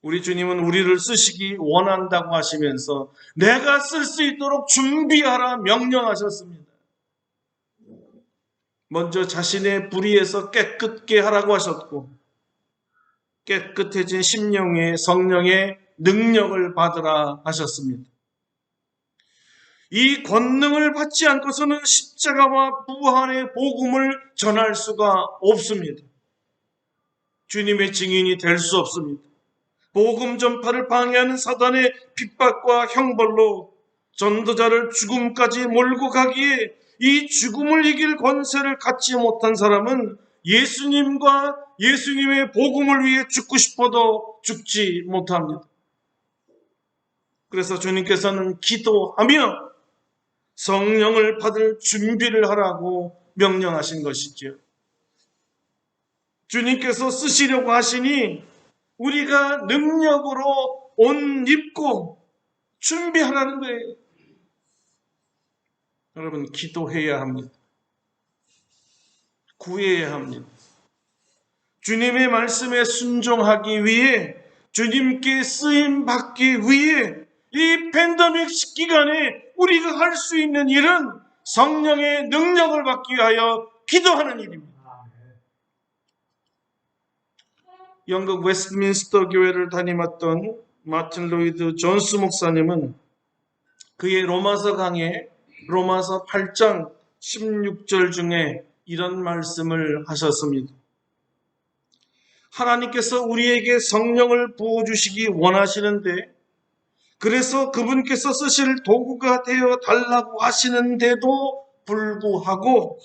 우리 주님은 우리를 쓰시기 원한다고 하시면서 내가 쓸 수 있도록 준비하라 명령하셨습니다. 먼저 자신의 불의에서 깨끗게 하라고 하셨고 깨끗해진 심령에 성령의 능력을 받으라 하셨습니다. 이 권능을 받지 않고서는 십자가와 부활의 복음을 전할 수가 없습니다. 주님의 증인이 될 수 없습니다. 복음 전파를 방해하는 사단의 핍박과 형벌로 전도자를 죽음까지 몰고 가기에 이 죽음을 이길 권세를 갖지 못한 사람은 예수님과 예수님의 복음을 위해 죽고 싶어도 죽지 못합니다. 그래서 주님께서는 기도하며 성령을 받을 준비를 하라고 명령하신 것이죠. 주님께서 쓰시려고 하시니 우리가 능력으로 옷 입고 준비하라는 거예요. 여러분, 기도해야 합니다. 구해야 합니다. 주님의 말씀에 순종하기 위해, 주님께 쓰임 받기 위해 이 팬데믹 기간에 우리가 할 수 있는 일은 성령의 능력을 받기 위하여 기도하는 일입니다. 영국 웨스트민스터 교회를 다니었던 마틴 로이드 존스 목사님은 그의 로마서 강해 로마서 8장 16절 중에 이런 말씀을 하셨습니다. 하나님께서 우리에게 성령을 부어주시기 원하시는데, 그래서 그분께서 쓰실 도구가 되어 달라고 하시는데도 불구하고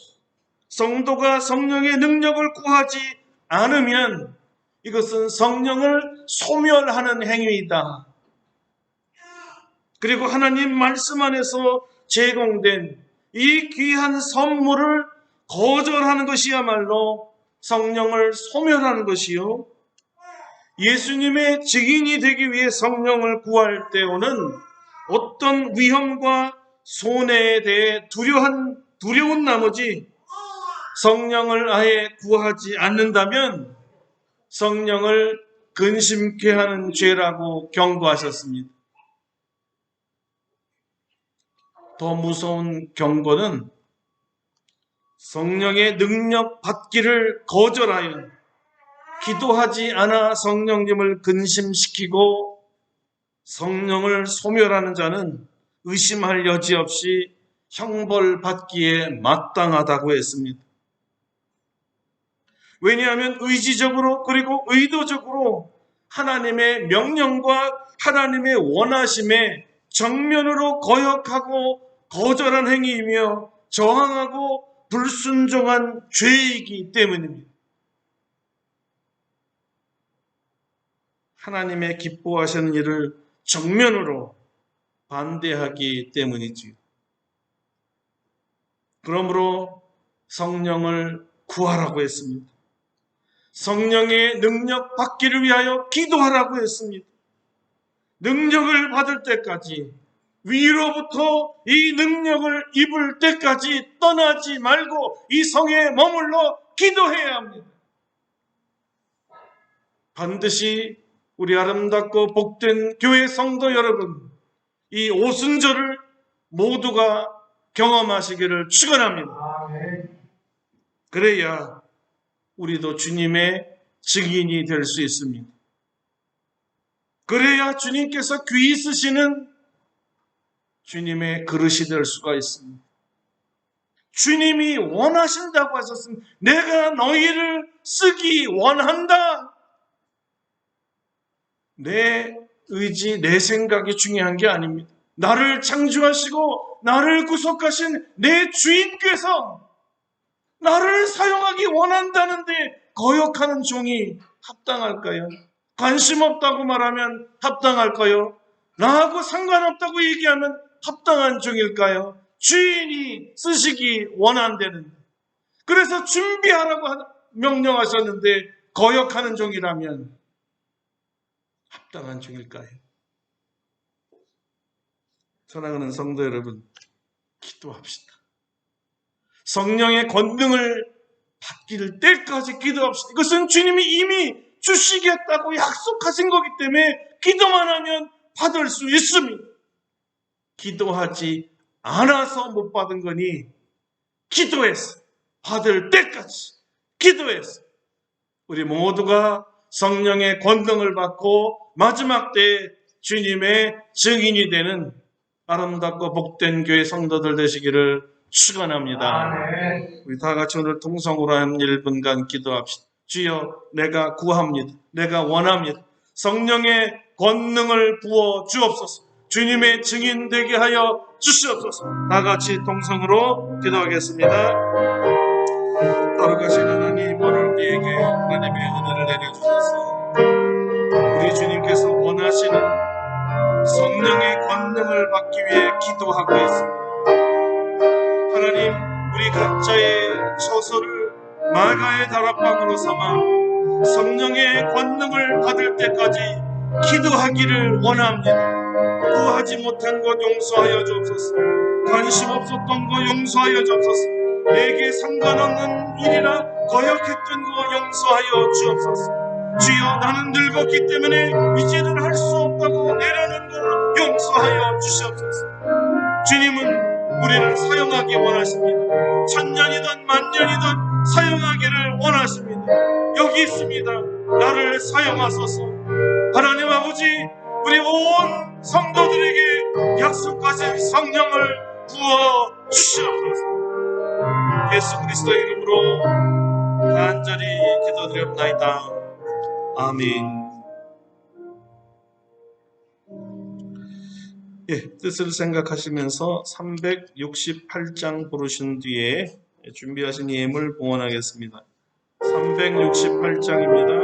성도가 성령의 능력을 구하지 않으면 이것은 성령을 소멸하는 행위이다. 그리고 하나님 말씀 안에서 제공된 이 귀한 선물을 거절하는 것이야말로 성령을 소멸하는 것이요, 예수님의 증인이 되기 위해 성령을 구할 때 오는 어떤 위험과 손해에 대해 두려운 나머지 성령을 아예 구하지 않는다면 성령을 근심케 하는 죄라고 경고하셨습니다. 더 무서운 경고는 성령의 능력 받기를 거절하여 기도하지 않아 성령님을 근심시키고 성령을 소멸하는 자는 의심할 여지 없이 형벌 받기에 마땅하다고 했습니다. 왜냐하면 의지적으로 그리고 의도적으로 하나님의 명령과 하나님의 원하심에 정면으로 거역하고 거절한 행위이며 저항하고 불순종한 죄이기 때문입니다. 하나님의 기뻐하시는 일을 정면으로 반대하기 때문이지요. 그러므로 성령을 구하라고 했습니다. 성령의 능력 받기를 위하여 기도하라고 했습니다. 능력을 받을 때까지, 위로부터 이 능력을 입을 때까지 떠나지 말고 이 성에 머물러 기도해야 합니다. 반드시 우리 아름답고 복된 교회 성도 여러분, 이 오순절을 모두가 경험하시기를 축원합니다. 그래야 우리도 주님의 증인이 될 수 있습니다. 그래야 주님께서 귀히 쓰시는 주님의 그릇이 될 수가 있습니다. 주님이 원하신다고 하셨으면 내가 너희를 쓰기 원한다. 내 의지, 내 생각이 중요한 게 아닙니다. 나를 창조하시고 나를 구속하신 내 주인께서 나를 사용하기 원한다는데 거역하는 종이 합당할까요? 관심 없다고 말하면 합당할까요? 나하고 상관없다고 얘기하면 합당한 종일까요? 주인이 쓰시기 원한다는데, 그래서 준비하라고 명령하셨는데 거역하는 종이라면 합당한 종일까요? 사랑하는 성도 여러분, 기도합시다. 성령의 권능을 받길 때까지 기도합시다. 이것은 주님이 이미 주시겠다고 약속하신 거기 때문에 기도만 하면 받을 수 있습니다. 기도하지 않아서 못 받은 거니 기도해서 받을 때까지 기도해서 우리 모두가 성령의 권능을 받고 마지막 때에 주님의 증인이 되는 아름답고 복된 교회 성도들 되시기를 축원합니다. 우리 다 같이 오늘 통성으로 한 1분간 기도합시다. 주여, 내가 구합니다. 내가 원합니다. 성령의 권능을 부어 주옵소서. 주님의 증인 되게 하여 주시옵소서. 다 같이 통성으로 기도하겠습니다. 거룩하신 하나님, 오늘 우리에게 하나님의 은혜를 내려주셔서 우리 주님께서 원하시는 성령의 권능을 받기 위해 기도하고 있습니다. 하나님, 우리 각자의 처소를 마가의 다락방으로 삼아 성령의 권능을 받을 때까지 기도하기를 원합니다. 구하지 못한 것 용서하여 주옵소서. 관심 없었던 것 용서하여 주옵소서. 내게 상관없는 일이나 거역했던 것 용서하여 주옵소서. 주여, 나는 늙었기 때문에 이제는 할 수 없다고 내려는 것 용서하여 주시옵소서. 주님은 우리를 사용하기 원하십니다. 1000년이든 만년이든 사용하기를 원하십니다. 여기 있습니다. 나를 사용하소서. 하나님 아버지, 우리 온 성도들에게 약속하신 성령을 부어 주시옵소서. 예수 그리스도의 이름으로 간절히 기도드렸나이다. 아멘. 뜻을 생각하시면서 368장 부르신 뒤에 준비하신 예물 봉헌하겠습니다. 368장입니다.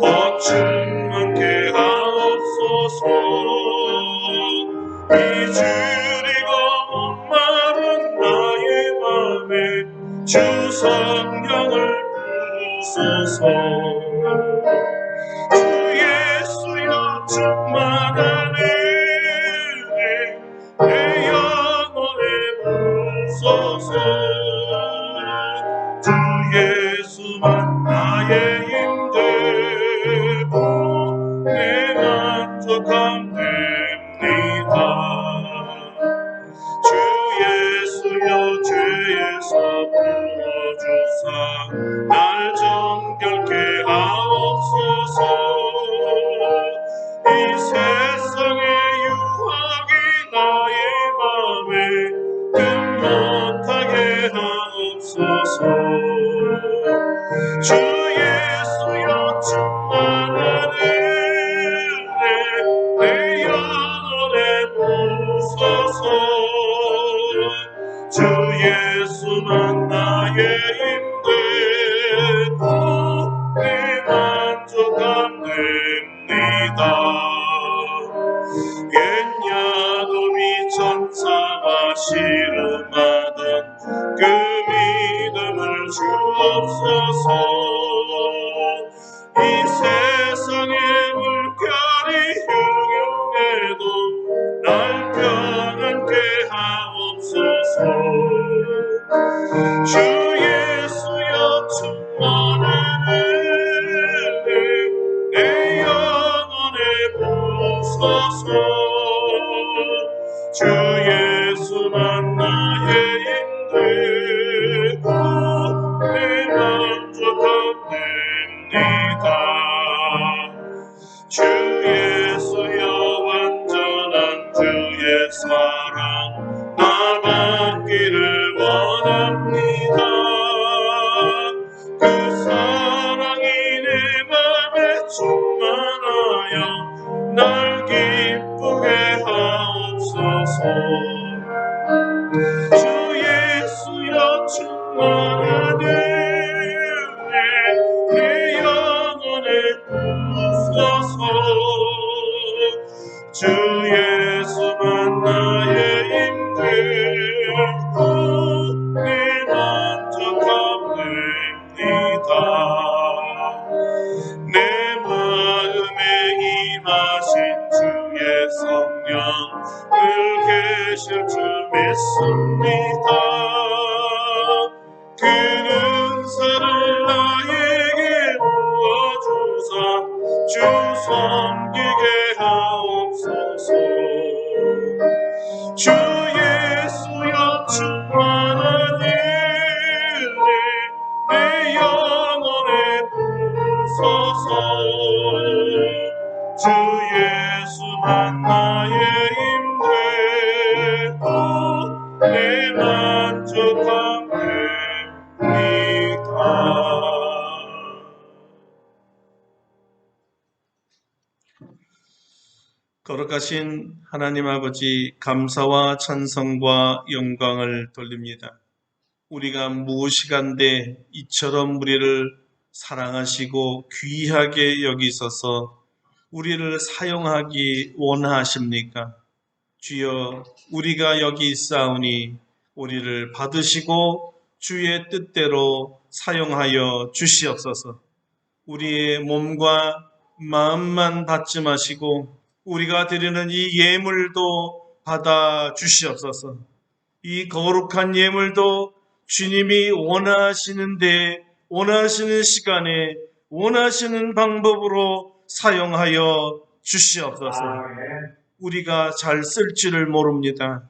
거친 많게 하옵소서. 잊으리고 목마른 나의 맘에 주 성령을 부으소서. 주 예수여 충만한 은혜 내 영혼에 부으소서. 주 예수만 나의 힘되고 내 만족함 됩니다. 주 예수여 죄에서 풀어주사 날 정결케 하옵소서. 이 세상의 유혹이 나의 맘에 금 못하게 하옵소서. 주 예수여 충만한 은혜 내 영혼에 부으소서. 주 예수만 나의 힘되고 내 만족함 됩니다. 옛 야곱이 천사와 씨름하던 그 믿음을 주옵소서. 이 세상의 물결이 흉흉해도 날 평안케 하옵소서. 주 예수여 충만한 은혜 내 영혼에 부으소서. 주 예수만 나의 힘되고 내 만족함 됩니다. 주 예수여 완전한 주의 사랑 나 받기를 원합니다. 그 사랑이 내 맘에 충만하여 날 기쁘게 하옵소서. 주 예수여 충만한 은혜 내 영혼에 부으소서. 주 예수만 나의 힘되고 내 만족함 됩니다. 내 마음에 임하신 주의 성령 늘 계실 줄 믿습니다. 그 은사를 나에게 부어주사 주 섬기게 하옵소서. 주 예수여 충만한 은혜 내 영혼에 부으소서. 주 예수만 나의 힘되고 내 만족함 됩니다. 거룩하신 하나님 아버지, 감사와 찬송과 영광을 돌립니다. 우리가 무엇이간데 이처럼 우리를 사랑하시고 귀하게 여기셔서 우리를 사용하기 원하십니까? 주여, 우리가 여기 있사오니 우리를 받으시고 주의 뜻대로 사용하여 주시옵소서. 우리의 몸과 마음만 받지 마시고 우리가 드리는 이 예물도 받아 주시옵소서. 이 거룩한 예물도 주님이 원하시는 시간에 원하시는 방법으로 사용하여 주시옵소서. 아멘. 우리가 잘 쓸지를 모릅니다.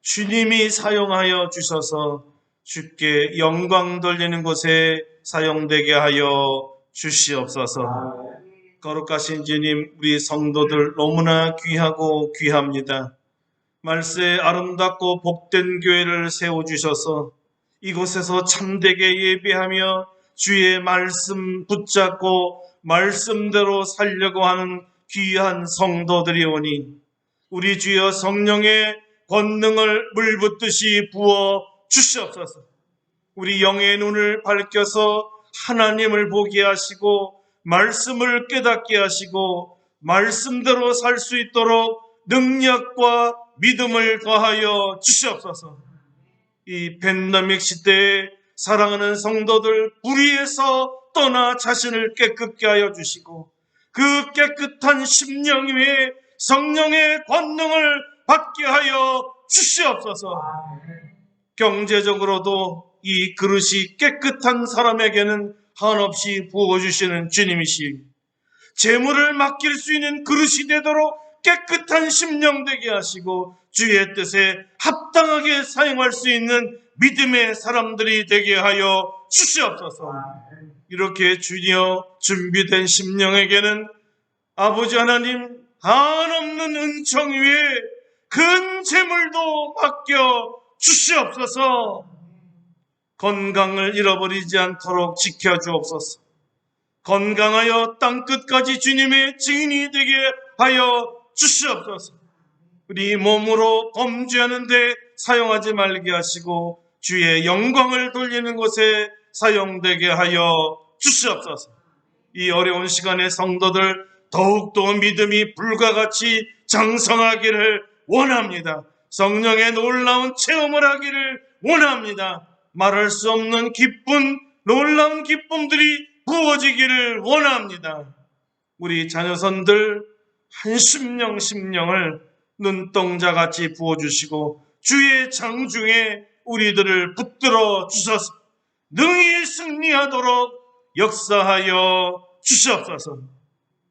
주님이 사용하여 주셔서 주께 영광 돌리는 곳에 사용되게 하여 주시옵소서. 아멘. 거룩하신 주님, 우리 성도들 너무나 귀하고 귀합니다. 말세에 아름답고 복된 교회를 세워주셔서 이곳에서 참되게 예배하며 주의 말씀 붙잡고 말씀대로 살려고 하는 귀한 성도들이 오니 우리 주여 성령의 권능을 물붓듯이 부어 주시옵소서. 우리 영의 눈을 밝혀서 하나님을 보게 하시고 말씀을 깨닫게 하시고 말씀대로 살 수 있도록 능력과 믿음을 더하여 주시옵소서. 이 팬데믹 시대에 사랑하는 성도들 불의에서 떠나 자신을 깨끗게 하여 주시고 그 깨끗한 심령 위에 성령의 권능을 받게 하여 주시옵소서. 경제적으로도 이 그릇이 깨끗한 사람에게는 한없이 부어주시는 주님이시, 재물을 맡길 수 있는 그릇이 되도록 깨끗한 심령 되게 하시고 주의 뜻에 합당하게 사용할 수 있는 믿음의 사람들이 되게 하여 주시옵소서. 이렇게 주여 준비된 심령에게는 아버지 하나님 한없는 은총 위에 큰 재물도 맡겨 주시옵소서. 건강을 잃어버리지 않도록 지켜주옵소서. 건강하여 땅끝까지 주님의 증인이 되게 하여 주시옵소서. 우리 몸으로 범죄하는 데 사용하지 말게 하시고 주의 영광을 돌리는 곳에 사용되게 하여 주시옵소서. 이 어려운 시간에 성도들 더욱더 믿음이 불과 같이 장성하기를 원합니다. 성령의 놀라운 체험을 하기를 원합니다. 말할 수 없는 기쁨, 놀라운 기쁨들이 부어지기를 원합니다. 우리 자녀선들 한 심령을 눈동자같이 부어주시고 주의 장중에 우리들을 붙들어 주셔서 능히 승리하도록 역사하여 주시옵소서.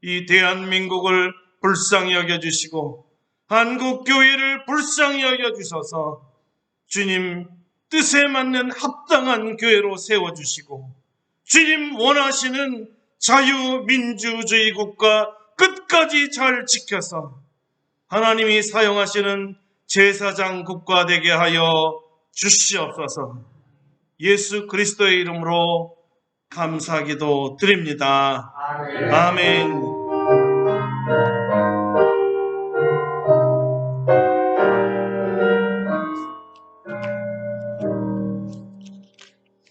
이 대한민국을 불쌍히 여겨주시고 한국교회를 불쌍히 여겨주셔서 주님 뜻에 맞는 합당한 교회로 세워주시고 주님 원하시는 자유민주주의 국가 끝까지 잘 지켜서 하나님이 사용하시는 제사장 국가 되게 하여 주시옵소서. 예수 그리스도의 이름으로 감사기도 드립니다. 아멘.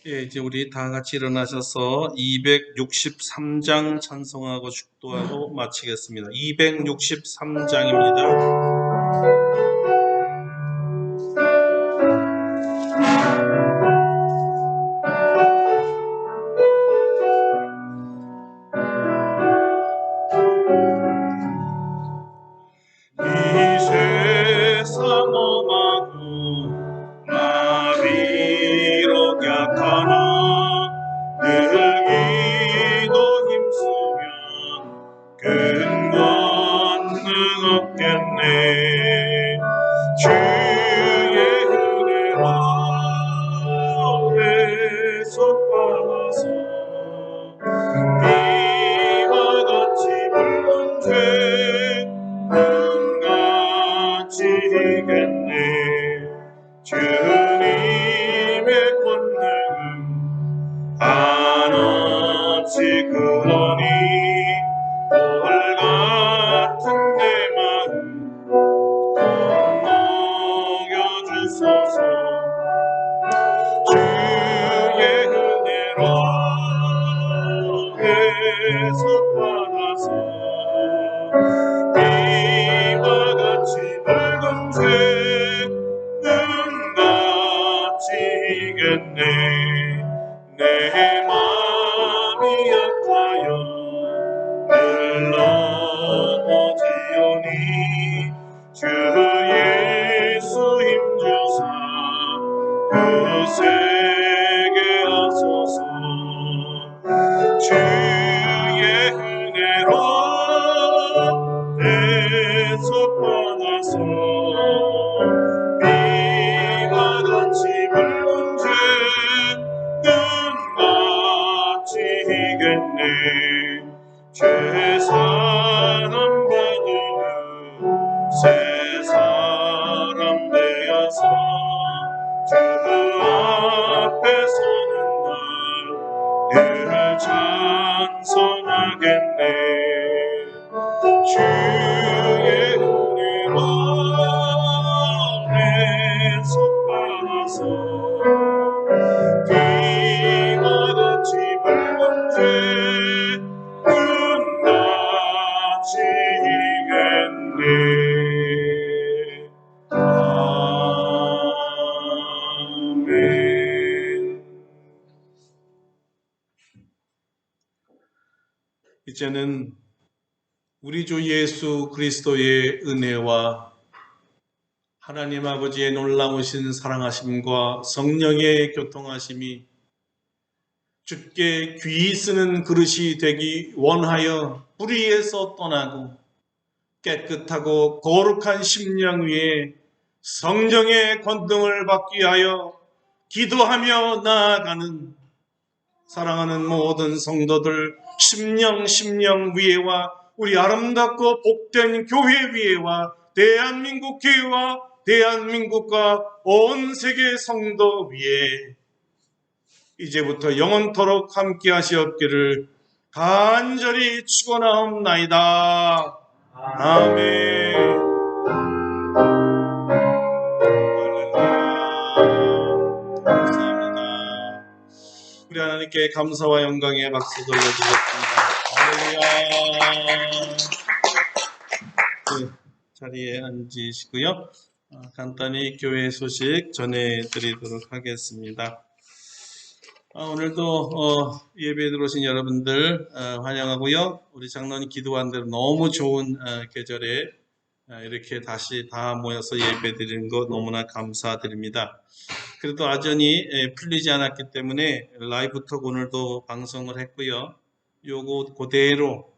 예, 이제 우리 다 같이 일어나셔서 263장 찬송하고 축도하고 마치겠습니다. 263장입니다. 내 마음이 약하여 늘 넘어지오니 주 예수 힘주사 굳세게 하소서. 주 속받아서 비가 같이 붉은 죄 끝마치 이겠네. 죄 사함 받으며 새 사람 되어서 주 앞에 서는 날 늘 찬송하겠네. 주의 은혜로 내 속받아서 비가 같이 붉은 죄 끝나지 이겠네. 아멘. 이제는 우리 주 예수 그리스도의 은혜와 하나님 아버지의 놀라우신 사랑하심과 성령의 교통하심이 주께 귀 쓰는 그릇이 되기 원하여 불의에서 떠나고 깨끗하고 거룩한 심령 위에 성령의 권능을 받기 위하여 기도하며 나아가는 사랑하는 모든 성도들 심령 위에와 우리 아름답고 복된 교회 위에와 대한민국 교회와 대한민국과 온 세계 성도 위에 이제부터 영원토록 함께 하시옵기를 간절히 축원하옵나이다. 아멘. 할렐루야. 감사합니다. 우리 하나님께 감사와 영광의 박수 돌려주겠습니다. 할렐루야. 네, 자리에 앉으시고요. 간단히 교회 소식 전해드리도록 하겠습니다. 오늘도 예배에 들어오신 여러분들 환영하고요. 우리 장로님 기도한 대로 너무 좋은 계절에 이렇게 다시 다 모여서 예배 드리는 것 너무나 감사드립니다. 그래도 아전이 풀리지 않았기 때문에 라이브톡 오늘도 방송을 했고요. 요거 그대로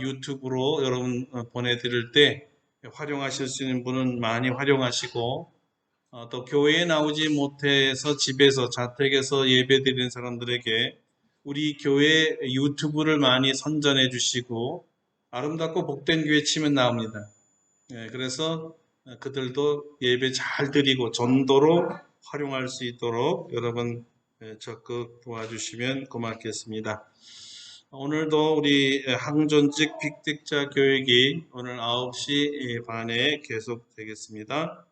유튜브로 여러분 보내드릴 때 활용하실 수 있는 분은 많이 활용하시고 또 교회에 나오지 못해서 집에서 자택에서 예배드리는 사람들에게 우리 교회 유튜브를 많이 선전해 주시고 아름답고 복된 교회 치면 나옵니다. 그래서 그들도 예배 잘 드리고 전도로 활용할 수 있도록 여러분 적극 도와주시면 고맙겠습니다. 오늘도 우리 항존직 빅득자 교육이 오늘 9시 반에 계속되겠습니다.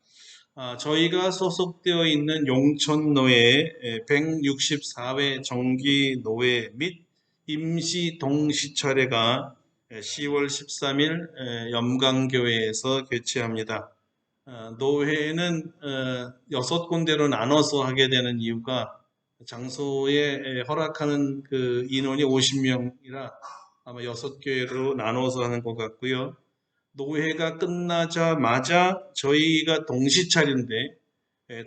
저희가 소속되어 있는 용천노회 164회 정기노회 및 임시 동시철회가 10월 13일 염강교회에서 개최합니다. 노회는 6군데로 나눠서 하게 되는 이유가 장소에 허락하는 그 인원이 50명이라 아마 6교회로 나눠서 하는 것 같고요. 노회가 끝나자마자 저희가 동시차례인데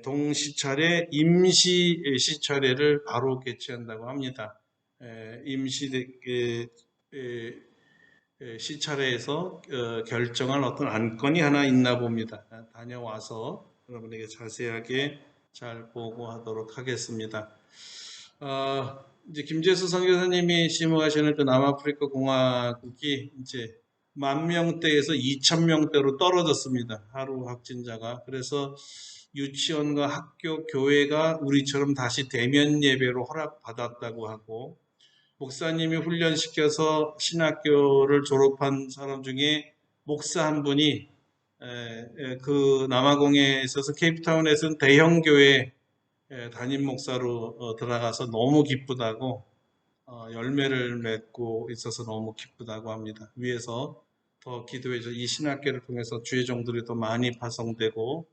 동시차례 임시 시차례를 바로 개최한다고 합니다. 임시 시차례에서 결정할 어떤 안건이 하나 있나 봅니다. 다녀와서 여러분에게 자세하게 잘 보고하도록 하겠습니다. 이제 김재수 선교사님이 심호하시는 그 남아프리카 공화국이 이제 10,000명대에서 2,000명대로 떨어졌습니다. 하루 확진자가. 그래서 유치원과 학교, 교회가 우리처럼 다시 대면 예배로 허락받았다고 하고 목사님이 훈련시켜서 신학교를 졸업한 사람 중에 목사 한 분이 그 남아공에 있어서 케이프타운에서는 대형 교회 담임 목사로 들어가서 너무 기쁘다고 열매를 맺고 있어서 너무 기쁘다고 합니다. 위에서 더 기도해서 이 신학교를 통해서 주의 종들이 더 많이 파송되고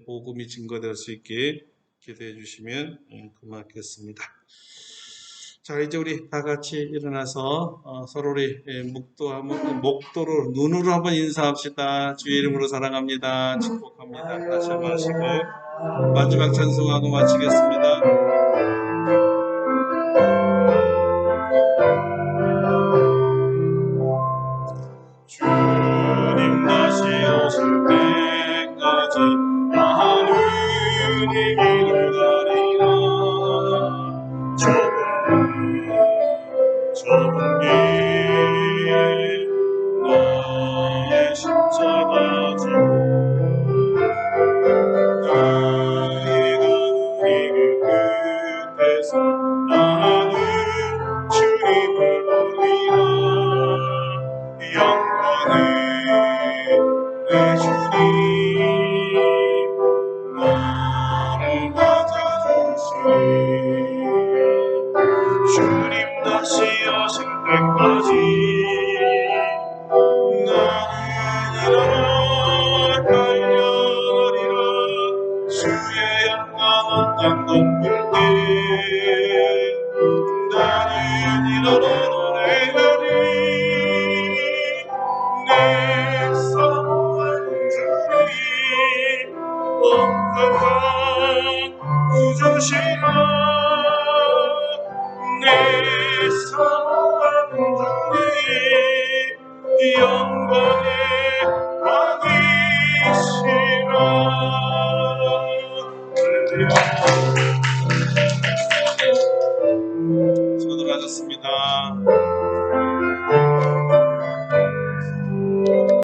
복음이 증거될 수 있게 기도해 주시면 고맙겠습니다. 자, 이제 우리 다 같이 일어나서 서로를 목도로 눈으로 한번 인사합시다. 주의 이름으로 사랑합니다. 축복합니다. 다시 한번 하시고 마지막 찬송하고 마치겠습니다. 주님 다시 주여